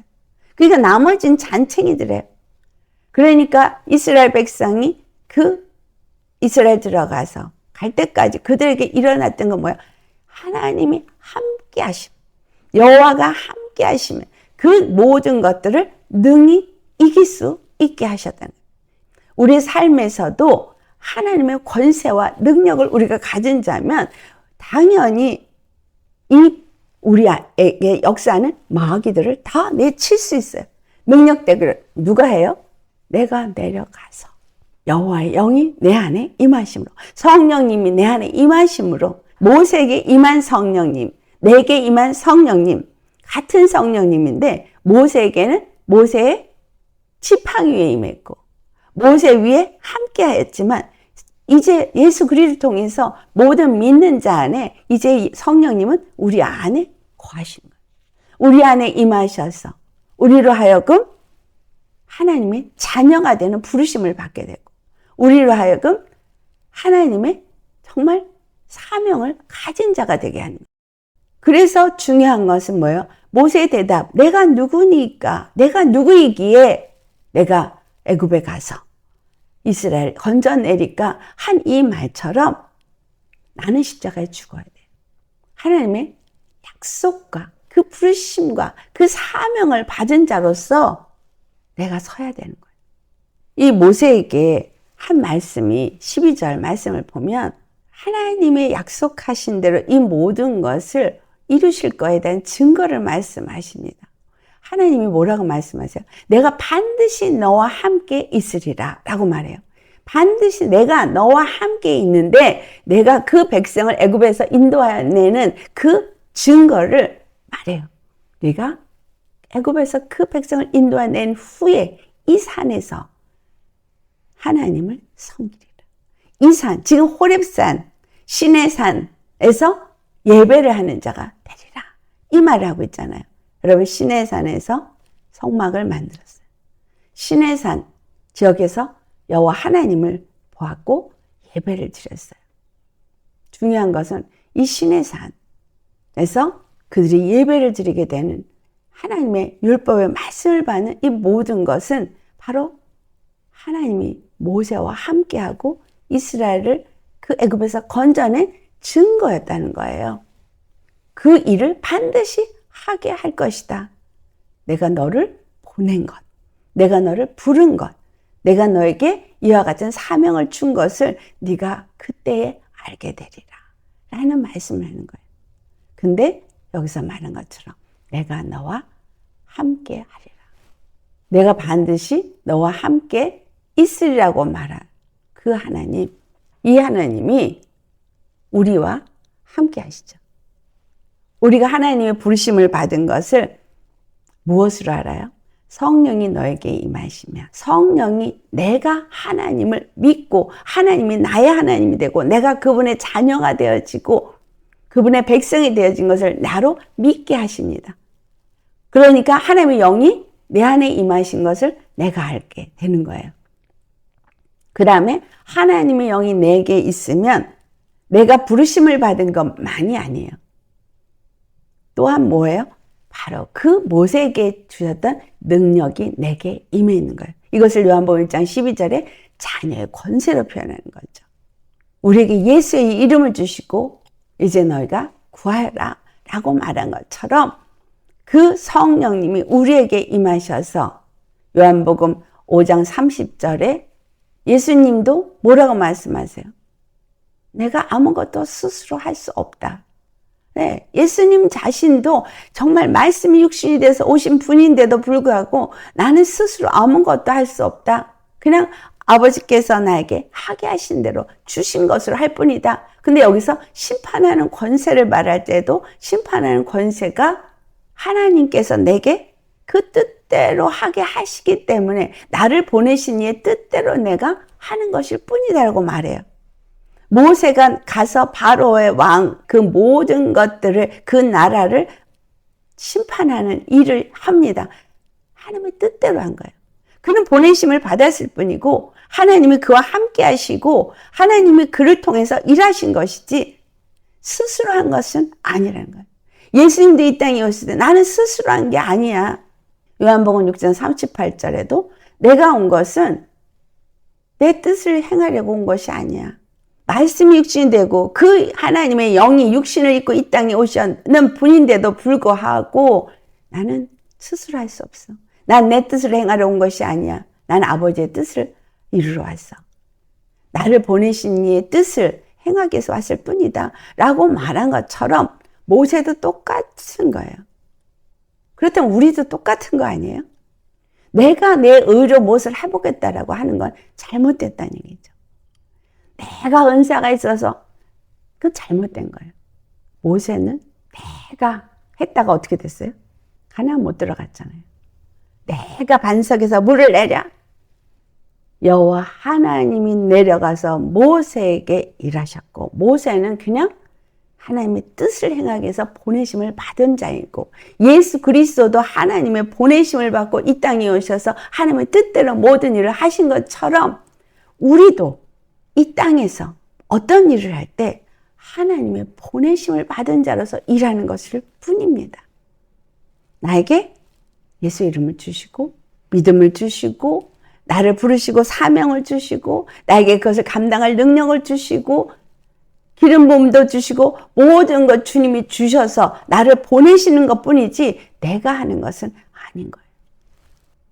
그러니까 나머지는 잔챙이들이에요. 그러니까 이스라엘 백성이 그 이스라엘 들어가서 갈 때까지 그들에게 일어났던 건 뭐야? 하나님이 함께 하심, 여호와가 함께 하시면 그 모든 것들을 능히 이길 수 있게 하셨다는 거예요. 우리의 삶에서도 하나님의 권세와 능력을 우리가 가진 자면 당연히 이 우리에게 역사는 마귀들을 다 내칠 수 있어요. 능력대결을 누가 해요? 내가 내려가서 여호와의 영이 내 안에 임하심으로, 성령님이 내 안에 임하심으로, 모세에게 임한 성령님, 내게 임한 성령님, 같은 성령님인데 모세에게는 모세의 지팡이 위에 임했고 모세 위에 함께 하였지만 이제 예수 그리스도를 통해서 모든 믿는 자 안에 이제 성령님은 우리 안에 거하시는 거예요. 우리 안에 임하셔서 우리로 하여금 하나님의 자녀가 되는 부르심을 받게 되고 우리로 하여금 하나님의 정말 사명을 가진 자가 되게 하는 거예요. 그래서 중요한 것은 뭐예요? 모세의 대답, 내가 누구니까? 내가 누구이기에 내가 애굽에 가서 이스라엘 건져내리까 한 이 말처럼 나는 십자가에 죽어야 돼요. 하나님의 약속과 그 부르심과 그 사명을 받은 자로서 내가 서야 되는 거예요. 이 모세에게 한 말씀이 12절 말씀을 보면 하나님의 약속하신 대로 이 모든 것을 이루실 거에 대한 증거를 말씀하십니다. 하나님이 뭐라고 말씀하세요? 내가 반드시 너와 함께 있으리라 라고 말해요. 반드시 내가 너와 함께 있는데 내가 그 백성을 애굽에서 인도해내는 그 증거를 말해요. 네가 애굽에서 그 백성을 인도해낸 후에 이 산에서 하나님을 섬기리라. 이 산, 지금 호렙산, 신의 산에서 예배를 하는 자가 되리라. 이 말을 하고 있잖아요. 여러분, 신의 산에서 성막을 만들었어요. 신의 산 지역에서 여호와 하나님을 보았고 예배를 드렸어요. 중요한 것은 이 신의 산에서 그들이 예배를 드리게 되는 하나님의 율법의 말씀을 받는 이 모든 것은 바로 하나님이 모세와 함께하고 이스라엘을 그 애굽에서 건져낸 증거였다는 거예요. 그 일을 반드시 하게 할 것이다. 내가 너를 보낸 것, 내가 너를 부른 것, 내가 너에게 이와 같은 사명을 준 것을 네가 그때에 알게 되리라 라는 말씀을 하는 거예요. 근데 여기서 말한 것처럼 내가 너와 함께 하리라. 내가 반드시 너와 함께 있으리라고 말한 그 하나님, 이 하나님이 우리와 함께 하시죠. 우리가 하나님의 부르심을 받은 것을 무엇으로 알아요? 성령이 너에게 임하시며 성령이 내가 하나님을 믿고 하나님이 나의 하나님이 되고 내가 그분의 자녀가 되어지고 그분의 백성이 되어진 것을 나로 믿게 하십니다. 그러니까 하나님의 영이 내 안에 임하신 것을 내가 알게 되는 거예요. 그 다음에 하나님의 영이 내게 있으면 내가 부르심을 받은 것만이 아니에요. 또한 뭐예요? 바로 그 모세에게 주셨던 능력이 내게 임해 있는 거예요. 이것을 요한복음 1장 12절에 자녀의 권세로 표현하는 거죠. 우리에게 예수의 이름을 주시고 이제 너희가 구하라 라고 말한 것처럼 그 성령님이 우리에게 임하셔서 요한복음 5장 30절에 예수님도 뭐라고 말씀하세요? 내가 아무것도 스스로 할 수 없다. 네, 예수님 자신도 정말 말씀이 육신이 돼서 오신 분인데도 불구하고 나는 스스로 아무것도 할 수 없다. 그냥 아버지께서 나에게 하게 하신 대로 주신 것으로 할 뿐이다. 근데 여기서 심판하는 권세를 말할 때도 심판하는 권세가 하나님께서 내게 그 뜻대로 하게 하시기 때문에 나를 보내신 이의 뜻대로 내가 하는 것일 뿐이다라고 말해요. 모세가 가서 바로의 왕, 그 모든 것들을, 그 나라를 심판하는 일을 합니다. 하나님의 뜻대로 한 거예요. 그는 보내심을 받았을 뿐이고 하나님이 그와 함께 하시고 하나님이 그를 통해서 일하신 것이지 스스로 한 것은 아니라는 거예요. 예수님도 이 땅에 오실 때 나는 스스로 한 게 아니야. 요한복음 6장 38절에도 내가 온 것은 내 뜻을 행하려고 온 것이 아니야. 말씀이 육신이 되고 그 하나님의 영이 육신을 입고 이 땅에 오셨는 분인데도 불구하고 나는 스스로 할 수 없어. 난 내 뜻을 행하러 온 것이 아니야. 난 아버지의 뜻을 이루러 왔어. 나를 보내신 이의 뜻을 행하기 위해서 왔을 뿐이다 라고 말한 것처럼 모세도 똑같은 거예요. 그렇다면 우리도 똑같은 거 아니에요? 내가 내 의로 무엇을 해보겠다라고 하는 건 잘못됐다는 얘기죠. 내가 은사가 있어서 그 잘못된 거예요. 모세는 내가 했다가 어떻게 됐어요? 가나안 못 들어갔잖아요. 내가 반석에서 물을 내랴. 여호와 하나님이 내려가서 모세에게 일하셨고 모세는 그냥 하나님의 뜻을 행하기 위해서 보내심을 받은 자이고 예수 그리스도도 하나님의 보내심을 받고 이 땅에 오셔서 하나님의 뜻대로 모든 일을 하신 것처럼 우리도 이 땅에서 어떤 일을 할 때 하나님의 보내심을 받은 자로서 일하는 것일 뿐입니다. 나에게 예수 이름을 주시고 믿음을 주시고 나를 부르시고 사명을 주시고 나에게 그것을 감당할 능력을 주시고 기름 부음도 주시고 모든 것 주님이 주셔서 나를 보내시는 것뿐이지 내가 하는 것은 아닌 거예요.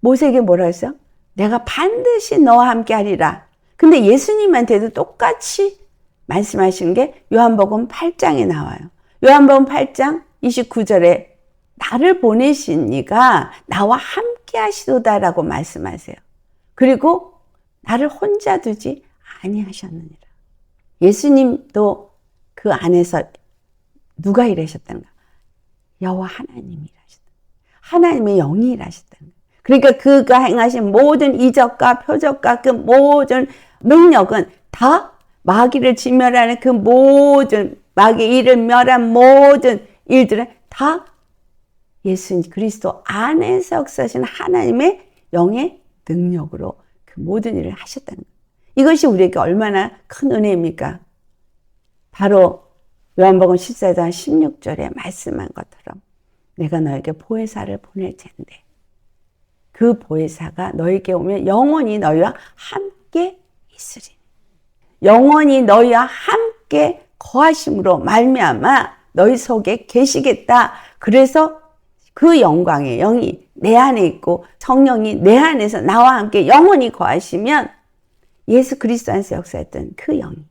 모세에게 뭐라 했어요? 내가 반드시 너와 함께 하리라. 근데 예수님한테도 똑같이 말씀하시는 게 요한복음 8장에 나와요. 요한복음 8장 29절에 나를 보내신 이가 나와 함께 하시도다라고 말씀하세요. 그리고 나를 혼자 두지 아니하셨느니라. 예수님도 그 안에서 누가 일하셨다는가? 여호와 하나님이 일하셨다. 하나님의 영이 일하셨다는 거예요. 그러니까 그가 행하신 모든 이적과 표적과 그 모든 능력은 다 마귀를 진멸하는 그 모든 마귀의 일을 멸한 모든 일들은 다 예수 그리스도 안에서 역사하신 하나님의 영의 능력으로 그 모든 일을 하셨다는 거예요. 이것이 우리에게 얼마나 큰 은혜입니까? 바로 요한복음 14장 16절에 말씀한 것처럼 내가 너에게 보혜사를 보낼 텐데 그 보혜사가 너에게 오면 영원히 너희와 함께 있으리니 영원히 너희와 함께 거하심으로 말미암아 너희 속에 계시겠다. 그래서 그 영광의 영이 내 안에 있고 성령이 내 안에서 나와 함께 영원히 거하시면 예수 그리스도 안에서 역사했던 그 영이,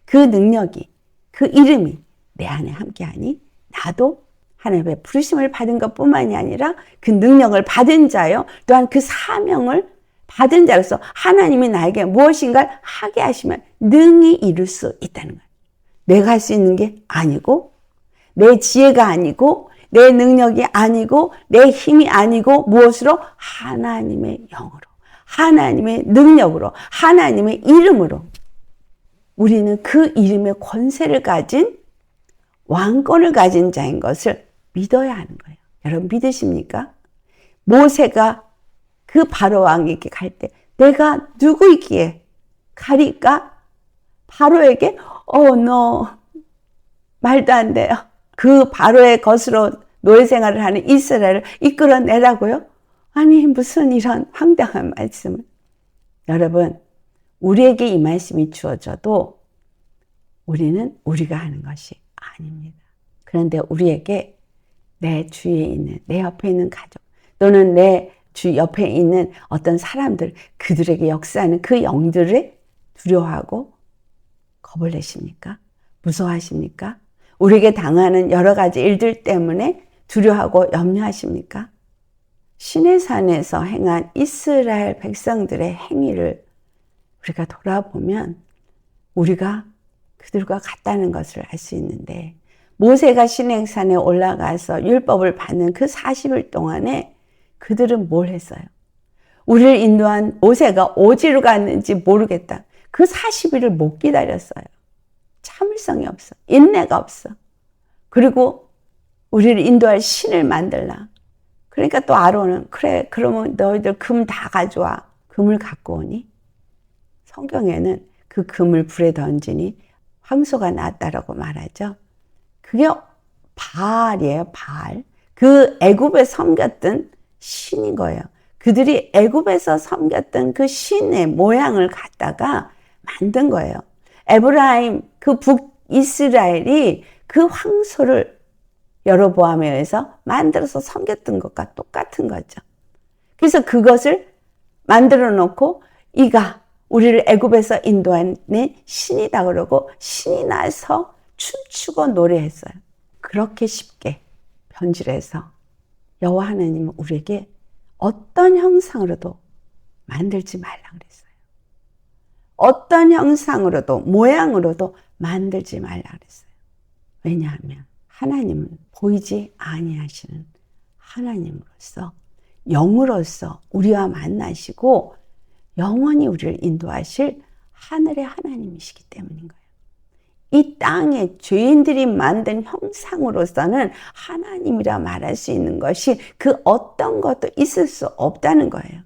그 능력이, 그 이름이 내 안에 함께하니 나도 하나님의 부르심을 받은 것뿐만이 아니라 그 능력을 받은 자요 또한 그 사명을 받은 자로서 하나님이 나에게 무엇인가를 하게 하시면 능히 이룰 수 있다는 거예요. 내가 할 수 있는 게 아니고 내 지혜가 아니고 내 능력이 아니고 내 힘이 아니고 무엇으로? 하나님의 영으로 하나님의 능력으로 하나님의 이름으로 우리는 그 이름의 권세를 가진 왕권을 가진 자인 것을 믿어야 하는 거예요. 여러분 믿으십니까? 모세가 그 바로 왕에게 갈 때 내가 누구이기에 가리까? 바로에게 너 말도 안 돼요. 그 바로의 것으로 노예 생활을 하는 이스라엘을 이끌어내라고요? 아니 무슨 이런 황당한 말씀을. 여러분 우리에게 이 말씀이 주어져도 우리는 우리가 하는 것이 아닙니다. 그런데 우리에게 내 주위에 있는 내 옆에 있는 가족 또는 내 주 옆에 있는 어떤 사람들 그들에게 역사하는 그 영들을 두려워하고 겁을 내십니까? 무서워하십니까? 우리에게 당하는 여러 가지 일들 때문에 두려워하고 염려하십니까? 시내산에서 행한 이스라엘 백성들의 행위를 우리가 돌아보면 우리가 그들과 같다는 것을 알 수 있는데, 모세가 시내산에 올라가서 율법을 받는 그 40일 동안에 그들은 뭘 했어요? 우리를 인도한 모세가 어디로 갔는지 모르겠다. 그 40일을 못 기다렸어요. 참을성이 없어. 인내가 없어. 그리고 우리를 인도할 신을 만들라. 그러니까 또 아론은, 그래, 그러면 너희들 금 다 가져와. 금을 갖고 오니? 성경에는 그 금을 불에 던지니 황소가 났다라고 말하죠. 그게 바알이에요, 바알. 그 애굽에 섬겼던 신인 거예요. 그들이 애굽에서 섬겼던 그 신의 모양을 갖다가 만든 거예요. 에브라임, 그 북이스라엘이 그 황소를 여로보암에 의해서 만들어서 섬겼던 것과 똑같은 거죠. 그래서 그것을 만들어 놓고 이가 우리를 애굽에서 인도한 신이다 그러고 신이 나서 춤추고 노래했어요. 그렇게 쉽게 변질해서 여호와 하나님은 우리에게 어떤 형상으로도 만들지 말라 그랬어요. 어떤 형상으로도 모양으로도 만들지 말라 그랬어요. 왜냐하면 하나님은 보이지 아니하시는 하나님으로서 영으로서 우리와 만나시고 영원히 우리를 인도하실 하늘의 하나님이시기 때문인 거예요. 이 땅에 죄인들이 만든 형상으로서는 하나님이라 말할 수 있는 것이 그 어떤 것도 있을 수 없다는 거예요.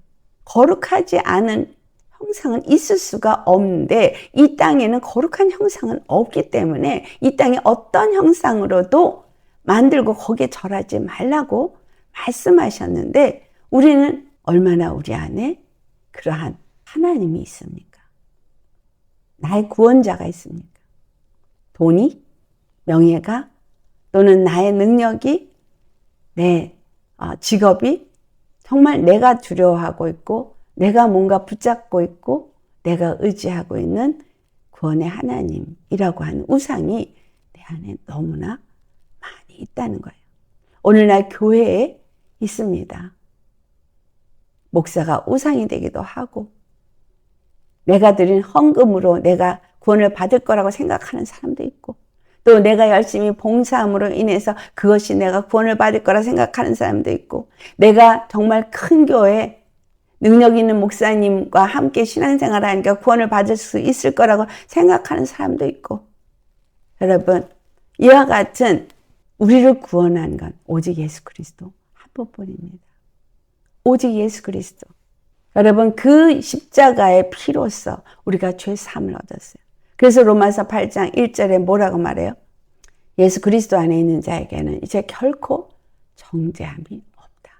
거룩하지 않은 형상은 있을 수가 없는데 이 땅에는 거룩한 형상은 없기 때문에 이 땅에 어떤 형상으로도 만들고 거기에 절하지 말라고 말씀하셨는데 우리는 얼마나 우리 안에 그러한 하나님이 있습니까? 나의 구원자가 있습니까? 돈이, 명예가, 또는 나의 능력이, 내 직업이 정말 내가 두려워하고 있고 내가 뭔가 붙잡고 있고 내가 의지하고 있는 구원의 하나님이라고 하는 우상이 내 안에 너무나 많이 있다는 거예요. 오늘날 교회에 있습니다. 목사가 우상이 되기도 하고 내가 드린 헌금으로 내가 구원을 받을 거라고 생각하는 사람도 있고 또 내가 열심히 봉사함으로 인해서 그것이 내가 구원을 받을 거라 생각하는 사람도 있고 내가 정말 큰 교회 능력 있는 목사님과 함께 신앙생활을 하니까 구원을 받을 수 있을 거라고 생각하는 사람도 있고 여러분 이와 같은 우리를 구원한 건 오직 예수 그리스도 한 분뿐입니다. 오직 예수 그리스도. 여러분 그 십자가의 피로써 우리가 죄 사함을 얻었어요. 그래서 로마서 8장 1절에 뭐라고 말해요? 예수 그리스도 안에 있는 자에게는 이제 결코 정죄함이 없다.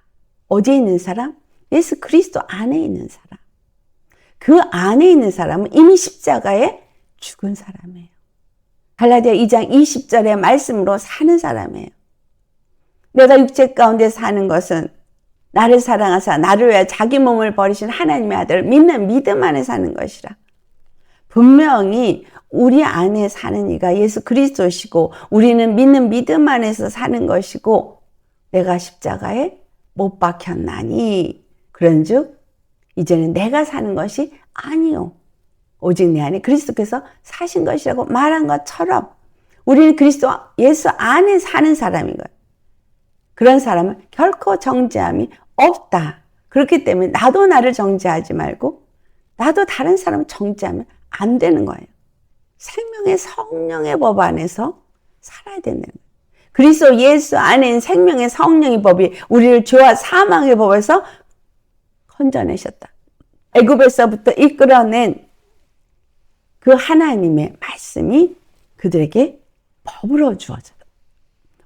어디에 있는 사람? 예수 그리스도 안에 있는 사람. 그 안에 있는 사람은 이미 십자가에 죽은 사람이에요. 갈라디아 2장 20절의 말씀으로 사는 사람이에요. 내가 육체 가운데 사는 것은 나를 사랑하사 나를 위하여 자기 몸을 버리신 하나님의 아들을 믿는 믿음 안에 사는 것이라. 분명히 우리 안에 사는 이가 예수 그리스도시고 우리는 믿는 믿음 안에서 사는 것이고 내가 십자가에 못 박혔나니 그런즉 이제는 내가 사는 것이 아니요 오직 내 안에 그리스도께서 사신 것이라고 말한 것처럼 우리는 그리스도 예수 안에 사는 사람인 거예요. 그런 사람은 결코 정죄함이 없다. 그렇기 때문에 나도 나를 정죄하지 말고 나도 다른 사람을 정죄하면 안 되는 거예요. 생명의 성령의 법 안에서 살아야 된다는 거예요. 그리스도 예수 안에 있는 생명의 성령의 법이 우리를 죄와 사망의 법에서 건져내셨다. 애굽에서부터 이끌어낸 그 하나님의 말씀이 그들에게 법으로 주어졌다.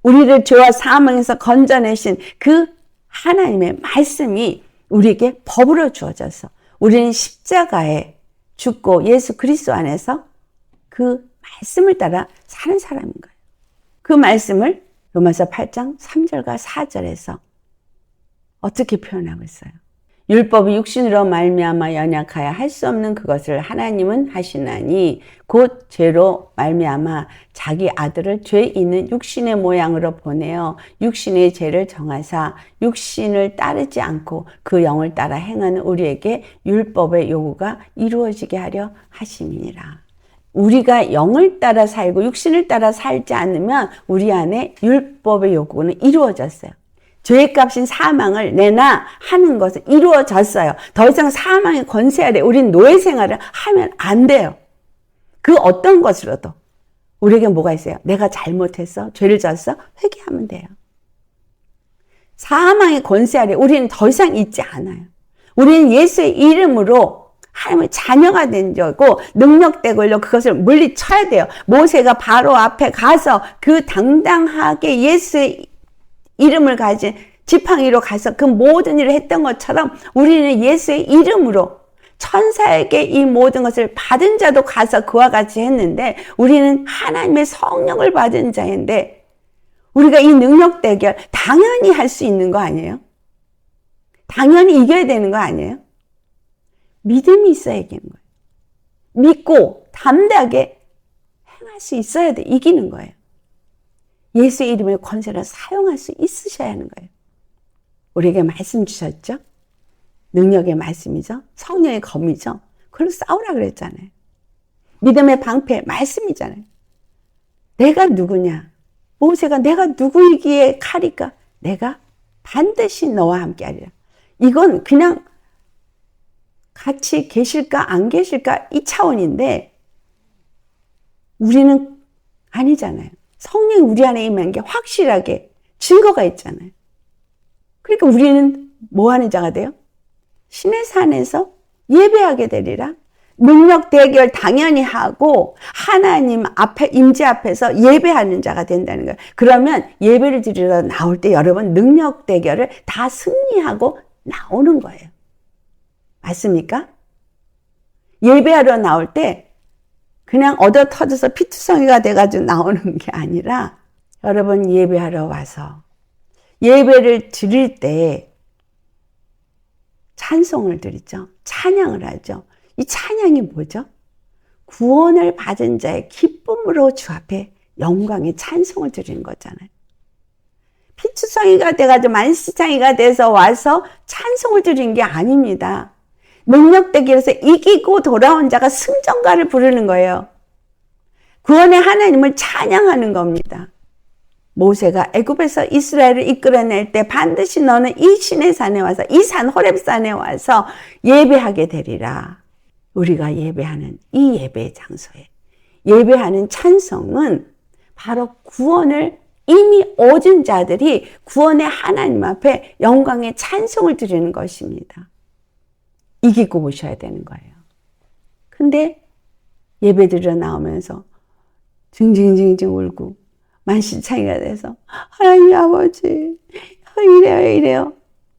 우리를 죄와 사망에서 건져내신 그 하나님의 말씀이 우리에게 법으로 주어져서 우리는 십자가에 죽고 예수 그리스도 안에서 그 말씀을 따라 사는 사람인 거예요. 그 말씀을 로마서 8장 3절과 4절에서 어떻게 표현하고 있어요? 율법이 육신으로 말미암아 연약하여 할 수 없는 그것을 하나님은 하시나니 곧 죄로 말미암아 자기 아들을 죄 있는 육신의 모양으로 보내어 육신의 죄를 정하사 육신을 따르지 않고 그 영을 따라 행하는 우리에게 율법의 요구가 이루어지게 하려 하심이니라. 우리가 영을 따라 살고 육신을 따라 살지 않으면 우리 안에 율법의 요구는 이루어졌어요. 죄의 값인 사망을 내나 하는 것은 이루어졌어요. 더 이상 사망의 권세 아래 우린 노예 생활을 하면 안 돼요. 그 어떤 것으로도 우리에게 뭐가 있어요? 내가 잘못했어? 죄를 졌어? 회개하면 돼요. 사망의 권세 아래 우리는 더 이상 있지 않아요. 우리는 예수의 이름으로 하나님의 자녀가 된 자고 능력되고 그것을 물리쳐야 돼요. 모세가 바로 앞에 가서 그 당당하게 예수의 이름을 가진 지팡이로 가서 그 모든 일을 했던 것처럼 우리는 예수의 이름으로 천사에게 이 모든 것을 받은 자도 가서 그와 같이 했는데 우리는 하나님의 성령을 받은 자인데 우리가 이 능력 대결 당연히 할 수 있는 거 아니에요? 당연히 이겨야 되는 거 아니에요? 믿음이 있어야 이기는 거예요. 믿고 담대하게 행할 수 있어야 돼. 이기는 거예요. 예수의 이름의 권세를 사용할 수 있으셔야 하는 거예요. 우리에게 말씀 주셨죠? 능력의 말씀이죠? 성령의 검이죠? 그걸로 싸우라 그랬잖아요. 믿음의 방패, 말씀이잖아요. 내가 누구냐? 모세가 내가 누구이기에 칼이까? 내가 반드시 너와 함께 하리라. 이건 그냥 같이 계실까 안 계실까 이 차원인데 우리는 아니잖아요. 성령이 우리 안에 임한 게 확실하게 증거가 있잖아요. 그러니까 우리는 뭐 하는 자가 돼요? 신의 산에서 예배하게 되리라. 능력 대결 당연히 하고 하나님 앞에 임재 앞에서 예배하는 자가 된다는 거예요. 그러면 예배를 드리러 나올 때 여러분 능력 대결을 다 승리하고 나오는 거예요. 맞습니까? 예배하러 나올 때 그냥 얻어 터져서 피투성이가 돼가지고 나오는 게 아니라 여러분 예배하러 와서 예배를 드릴 때 찬송을 드리죠. 찬양을 하죠. 이 찬양이 뭐죠? 구원을 받은 자의 기쁨으로 주 앞에 영광의 찬송을 드리는 거잖아요. 피투성이가 돼가지고 만시창이가 돼서 와서 찬송을 드리는 게 아닙니다. 능력대결에서 이기고 돌아온 자가 승전가를 부르는 거예요. 구원의 하나님을 찬양하는 겁니다. 모세가 애굽에서 이스라엘을 이끌어낼 때 반드시 너는 이 신의 산에 와서 이 산 호렙산에 와서 예배하게 되리라. 우리가 예배하는 이 예배 장소에 예배하는 찬송은 바로 구원을 이미 얻은 자들이 구원의 하나님 앞에 영광의 찬송을 드리는 것입니다. 이기고 오셔야 되는 거예요. 근데 예배 드리러 나오면서 징징징징 울고 만신창이가 돼서 하나님 아버지 이래요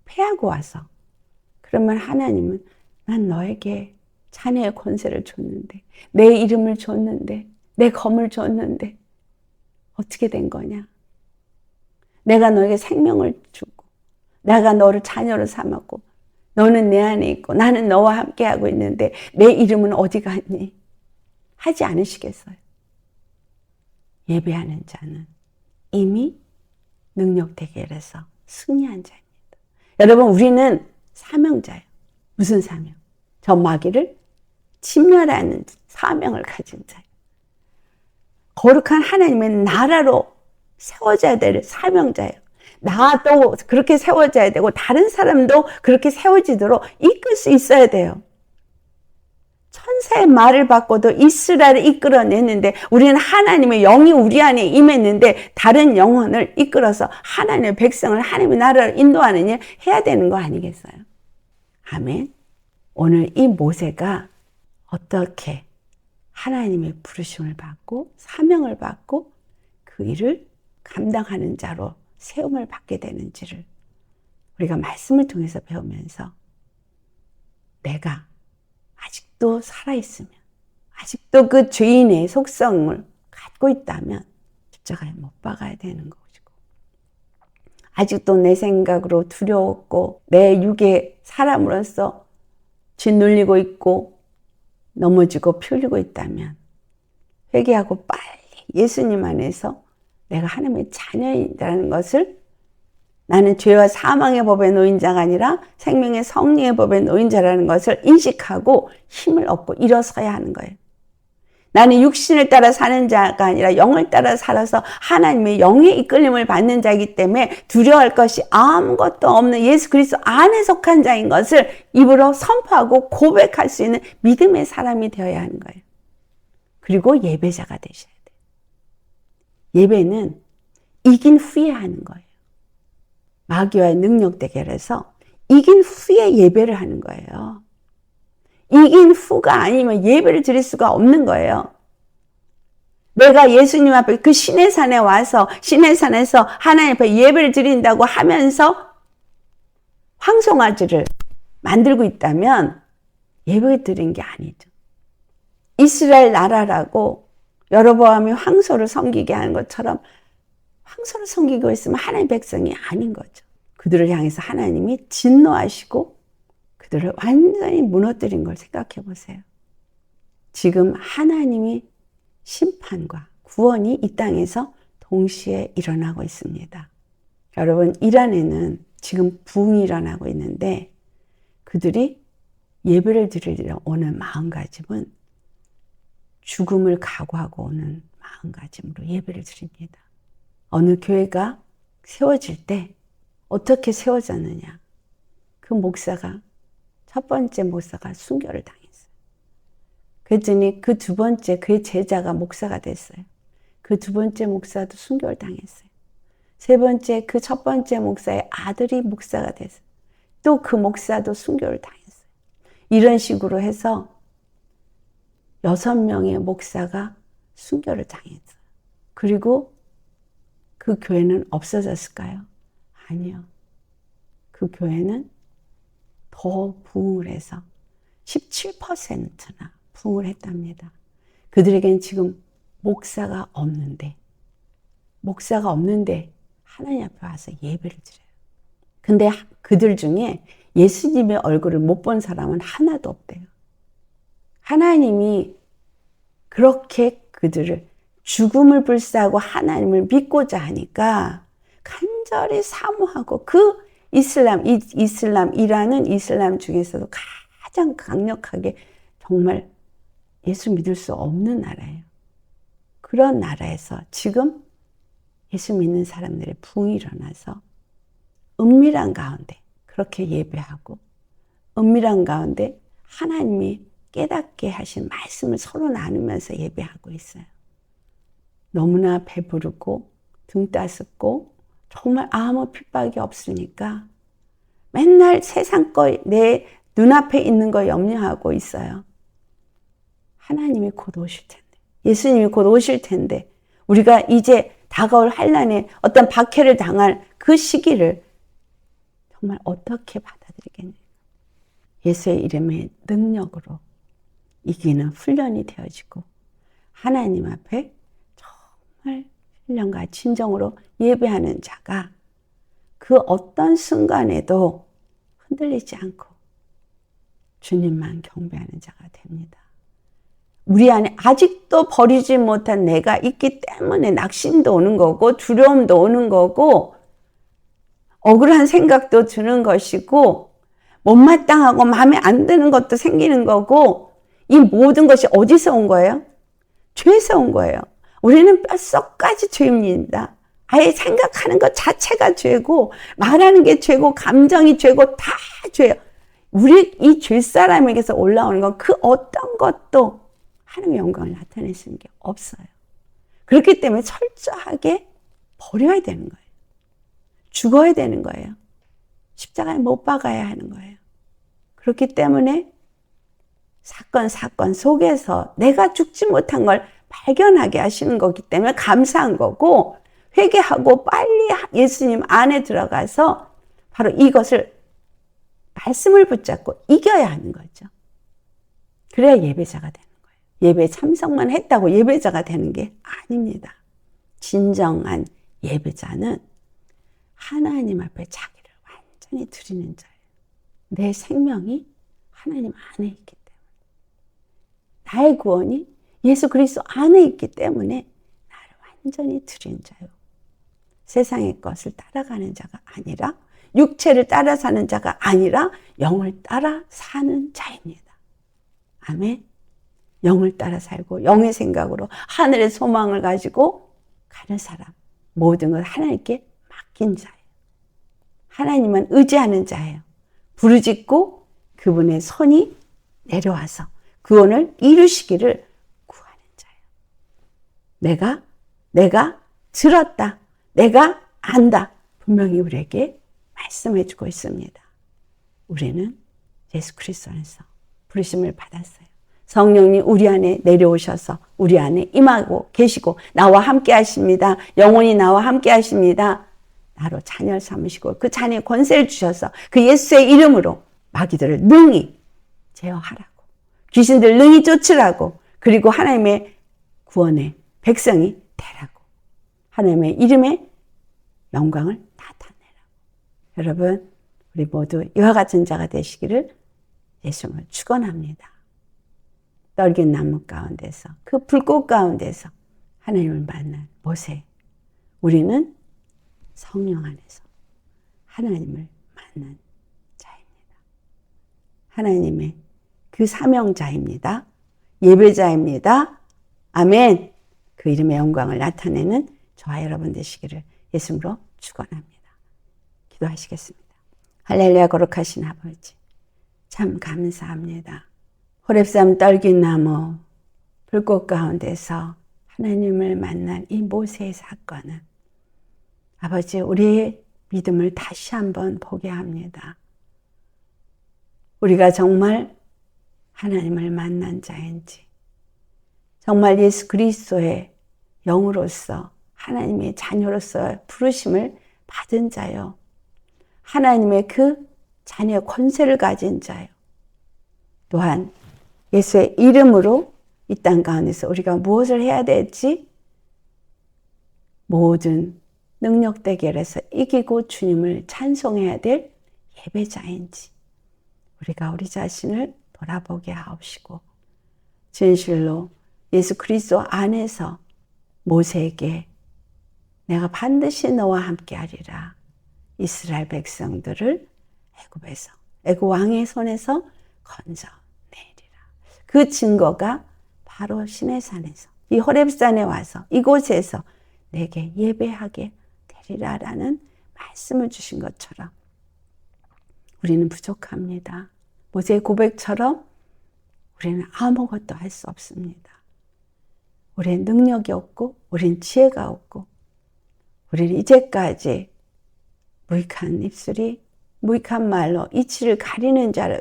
패하고 와서 그러면 하나님은 난 너에게 자녀의 권세를 줬는데 내 이름을 줬는데 내 검을 줬는데 어떻게 된 거냐? 내가 너에게 생명을 주고 내가 너를 자녀로 삼았고 너는 내 안에 있고 나는 너와 함께하고 있는데 내 이름은 어디 갔니? 하지 않으시겠어요? 예배하는 자는 이미 능력 대결에서 승리한 자입니다. 여러분 우리는 사명자예요. 무슨 사명? 저 마귀를 침멸하는 사명을 가진 자예요. 거룩한 하나님의 나라로 세워져야 될 사명자예요. 나도 그렇게 세워져야 되고 다른 사람도 그렇게 세워지도록 이끌 수 있어야 돼요. 천사의 말을 받고도 이스라엘을 이끌어냈는데 우리는 하나님의 영이 우리 안에 임했는데 다른 영혼을 이끌어서 하나님의 백성을 하나님의 나라를 인도하는 일 해야 되는 거 아니겠어요? 아멘. 오늘 이 모세가 어떻게 하나님의 부르심을 받고 사명을 받고 그 일을 감당하는 자로 세움을 받게 되는지를 우리가 말씀을 통해서 배우면서 내가 아직도 살아있으면 아직도 그 죄인의 속성을 갖고 있다면 십자가에 못 박아야 되는 것이고 아직도 내 생각으로 두려웠고 내 육의 사람으로서 짓눌리고 있고 넘어지고 풀리고 있다면 회개하고 빨리 예수님 안에서 내가 하나님의 자녀이라는 것을, 나는 죄와 사망의 법에 놓인 자가 아니라 생명의 성령의 법에 놓인 자라는 것을 인식하고 힘을 얻고 일어서야 하는 거예요. 나는 육신을 따라 사는 자가 아니라 영을 따라 살아서 하나님의 영의 이끌림을 받는 자이기 때문에 두려워할 것이 아무것도 없는 예수 그리스도 안에 속한 자인 것을 입으로 선포하고 고백할 수 있는 믿음의 사람이 되어야 하는 거예요. 그리고 예배자가 되셔야 돼요. 예배는 이긴 후에 하는 거예요. 마귀와의 능력 대결에서 이긴 후에 예배를 하는 거예요. 이긴 후가 아니면 예배를 드릴 수가 없는 거예요. 내가 예수님 앞에 그 신의 산에 와서 신의 산에서 하나님 앞에 예배를 드린다고 하면서 황송아지를 만들고 있다면 예배 드린 게 아니죠. 이스라엘 나라라고 여로보암이 황소를 섬기게 하는 것처럼 황소를 섬기고 있으면 하나님의 백성이 아닌 거죠. 그들을 향해서 하나님이 진노하시고 그들을 완전히 무너뜨린 걸 생각해 보세요. 지금 하나님이 심판과 구원이 이 땅에서 동시에 일어나고 있습니다. 여러분, 이란에는 지금 부흥이 일어나고 있는데 그들이 예배를 드리려 오는 마음가짐은 죽음을 각오하고 오는 마음가짐으로 예배를 드립니다. 어느 교회가 세워질 때 어떻게 세워졌느냐? 그 목사가, 첫 번째 목사가 순교를 당했어요. 그랬더니 그 두 번째 그의 제자가 목사가 됐어요. 그 두 번째 목사도 순교를 당했어요. 세 번째 그 첫 번째 목사의 아들이 목사가 됐어요. 또 그 목사도 순교를 당했어요. 이런 식으로 해서 6명의 목사가 순교를 당했어요. 그리고 그 교회는 없어졌을까요? 아니요. 그 교회는 더 부흥을 해서 17%나 부흥을 했답니다. 그들에겐 지금 목사가 없는데 하나님 앞에 와서 예배를 드려요. 근데 그들 중에 예수님의 얼굴을 못 본 사람은 하나도 없대요. 하나님이 그렇게 그들을 죽음을 불사하고 하나님을 믿고자 하니까 간절히 사모하고 그 이슬람이라는 이슬람 중에서도 가장 강력하게 정말 예수 믿을 수 없는 나라예요. 그런 나라에서 지금 예수 믿는 사람들의 부흥이 일어나서 은밀한 가운데 그렇게 예배하고 은밀한 가운데 하나님이 깨닫게 하신 말씀을 서로 나누면서 예배하고 있어요. 너무나 배부르고 등 따숩고 정말 아무 핍박이 없으니까 맨날 세상 거 내 눈앞에 있는 거 염려하고 있어요. 하나님이 곧 오실 텐데, 예수님이 곧 오실 텐데 우리가 이제 다가올 환난에 어떤 박해를 당할 그 시기를 정말 어떻게 받아들이겠냐. 예수의 이름의 능력으로 이기는 훈련이 되어지고 하나님 앞에 정말 신령과 진정으로 예배하는 자가 그 어떤 순간에도 흔들리지 않고 주님만 경배하는 자가 됩니다. 우리 안에 아직도 버리지 못한 내가 있기 때문에 낙심도 오는 거고 두려움도 오는 거고 억울한 생각도 드는 것이고 못마땅하고 마음에 안 드는 것도 생기는 거고 이 모든 것이 어디서 온 거예요? 죄에서 온 거예요. 우리는 뼛속까지 죄입니다. 아예 생각하는 것 자체가 죄고 말하는 게 죄고 감정이 죄고 다 죄예요. 우리 이 죄사람에게서 올라오는 건 그 어떤 것도 하나님의 영광을 나타낼 수 있는 게 없어요. 그렇기 때문에 철저하게 버려야 되는 거예요. 죽어야 되는 거예요. 십자가에 못 박아야 하는 거예요. 그렇기 때문에 사건 속에서 내가 죽지 못한 걸 발견하게 하시는 거기 때문에 감사한 거고 회개하고 빨리 예수님 안에 들어가서 바로 이것을 말씀을 붙잡고 이겨야 하는 거죠. 그래야 예배자가 되는 거예요. 예배 참석만 했다고 예배자가 되는 게 아닙니다. 진정한 예배자는 하나님 앞에 자기를 완전히 드리는 자예요. 내 생명이 하나님 안에 있기 때문에, 나의 구원이 예수 그리스도 안에 있기 때문에 나를 완전히 드린 자요. 세상의 것을 따라가는 자가 아니라, 육체를 따라 사는 자가 아니라 영을 따라 사는 자입니다. 아멘. 영을 따라 살고 영의 생각으로 하늘의 소망을 가지고 가는 사람, 모든 걸 하나님께 맡긴 자예요. 하나님만 의지하는 자예요. 부르짖고 그분의 손이 내려와서 구원을 이루시기를 구하는 자예요. 내가 들었다. 내가 안다. 분명히 우리에게 말씀해 주고 있습니다. 우리는 예수 그리스도 안에서 부르심을 받았어요. 성령님 우리 안에 내려오셔서 우리 안에 임하고 계시고 나와 함께 하십니다. 영원히 나와 함께 하십니다. 나로 자녀를 삼으시고 그 자녀의 권세를 주셔서 그 예수의 이름으로 마귀들을 능히 제어하라고, 귀신들 능히 쫓으라고, 그리고 하나님의 구원의 백성이 되라고, 하나님의 이름의 영광을 나타내라고. 여러분, 우리 모두 이와 같은 자가 되시기를 예수님을 축원합니다. 떨긴 나무 가운데서, 그 불꽃 가운데서 하나님을 만난 모세, 우리는 성령 안에서 하나님을 만난 자입니다. 하나님의 그 사명자입니다. 예배자입니다. 아멘. 그 이름의 영광을 나타내는 저와 여러분 되시기를 예수님으로 축원합니다. 기도하시겠습니다. 할렐루야. 거룩하신 아버지, 참 감사합니다. 호렙산 떨긴 나무 불꽃 가운데서 하나님을 만난 이 모세의 사건은 아버지, 우리의 믿음을 다시 한번 보게 합니다. 우리가 정말 하나님을 만난 자인지, 정말 예수 그리스도의 영으로서 하나님의 자녀로서 부르심을 받은 자요, 하나님의 그 자녀의 권세를 가진 자요, 또한 예수의 이름으로 이 땅 가운데서 우리가 무엇을 해야 될지, 모든 능력 대결에서 이기고 주님을 찬송해야 될 예배자인지 우리가 우리 자신을 돌아보게 하옵시고, 진실로 예수 그리스도 안에서 모세에게 내가 반드시 너와 함께 하리라, 이스라엘 백성들을 애굽에서, 애굽 왕의 손에서 건져내리라. 그 증거가 바로 시내산에서, 이 호렙산에 와서 이곳에서 내게 예배하게 되리라라는 말씀을 주신 것처럼 우리는 부족합니다. 모세의 고백처럼 우리는 아무것도 할 수 없습니다. 우리는 능력이 없고, 우리는 지혜가 없고, 우리는 이제까지 무익한 입술이 무익한 말로 이치를 가리는 자를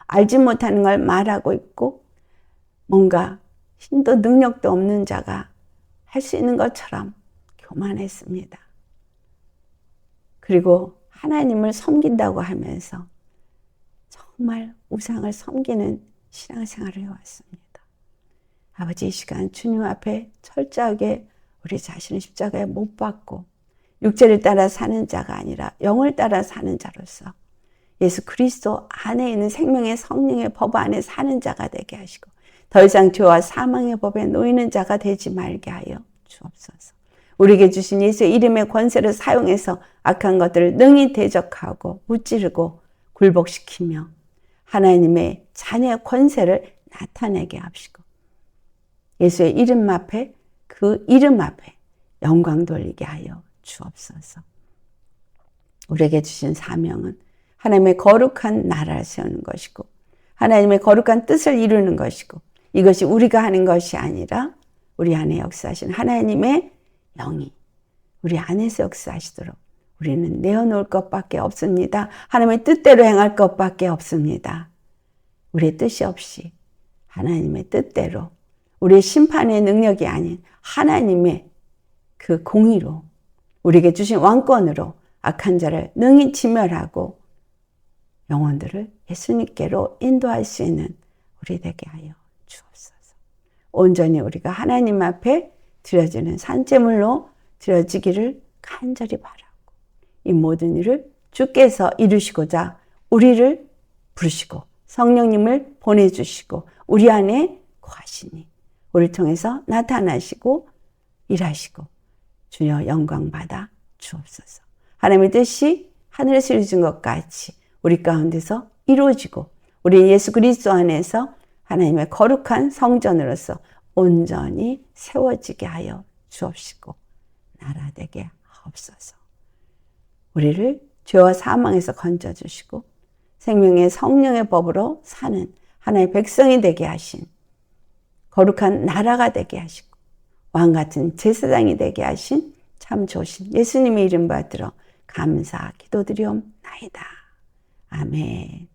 알지 못하는 걸 말하고 있고, 뭔가 힘도 능력도 없는 자가 할 수 있는 것처럼 교만했습니다. 그리고 하나님을 섬긴다고 하면서 정말 우상을 섬기는 신앙생활을 해왔습니다. 아버지, 이 시간 주님 앞에 철저하게 우리 자신을 십자가에 못 박고 육체를 따라 사는 자가 아니라 영을 따라 사는 자로서 예수 그리스도 안에 있는 생명의 성령의 법 안에 사는 자가 되게 하시고, 더 이상 죄와 사망의 법에 놓이는 자가 되지 말게 하여 주옵소서. 우리에게 주신 예수의 이름의 권세를 사용해서 악한 것들을 능히 대적하고 무찌르고 굴복시키며 하나님의 자녀의 권세를 나타내게 하시고, 예수의 이름 앞에, 그 이름 앞에 영광 돌리게 하여 주옵소서. 우리에게 주신 사명은 하나님의 거룩한 나라를 세우는 것이고, 하나님의 거룩한 뜻을 이루는 것이고, 이것이 우리가 하는 것이 아니라 우리 안에 역사하신 하나님의 영이 우리 안에서 역사하시도록 우리는 내어놓을 것밖에 없습니다. 하나님의 뜻대로 행할 것밖에 없습니다. 우리의 뜻이 없이 하나님의 뜻대로, 우리의 심판의 능력이 아닌 하나님의 그 공의로, 우리에게 주신 왕권으로 악한 자를 능히 진멸하고 영혼들을 예수님께로 인도할 수 있는 우리 되게 하여 주옵소서. 온전히 우리가 하나님 앞에 드려지는 산제물로 드려지기를 간절히 바라고, 이 모든 일을 주께서 이루시고자 우리를 부르시고 성령님을 보내주시고 우리 안에 거하시니 우리를 통해서 나타나시고 일하시고 주여 영광 받아 주옵소서. 하나님의 뜻이 하늘에서 이루어진 것 같이 우리 가운데서 이루어지고 우리 예수 그리스도 안에서 하나님의 거룩한 성전으로서 온전히 세워지게 하여 주옵시고 나라 되게 하옵소서. 우리를 죄와 사망에서 건져주시고 생명의 성령의 법으로 사는 하나의 백성이 되게 하신 거룩한 나라가 되게 하시고 왕같은 제사장이 되게 하신 참 좋으신 예수님의 이름 받들어 감사 기도드리옵나이다. 아멘.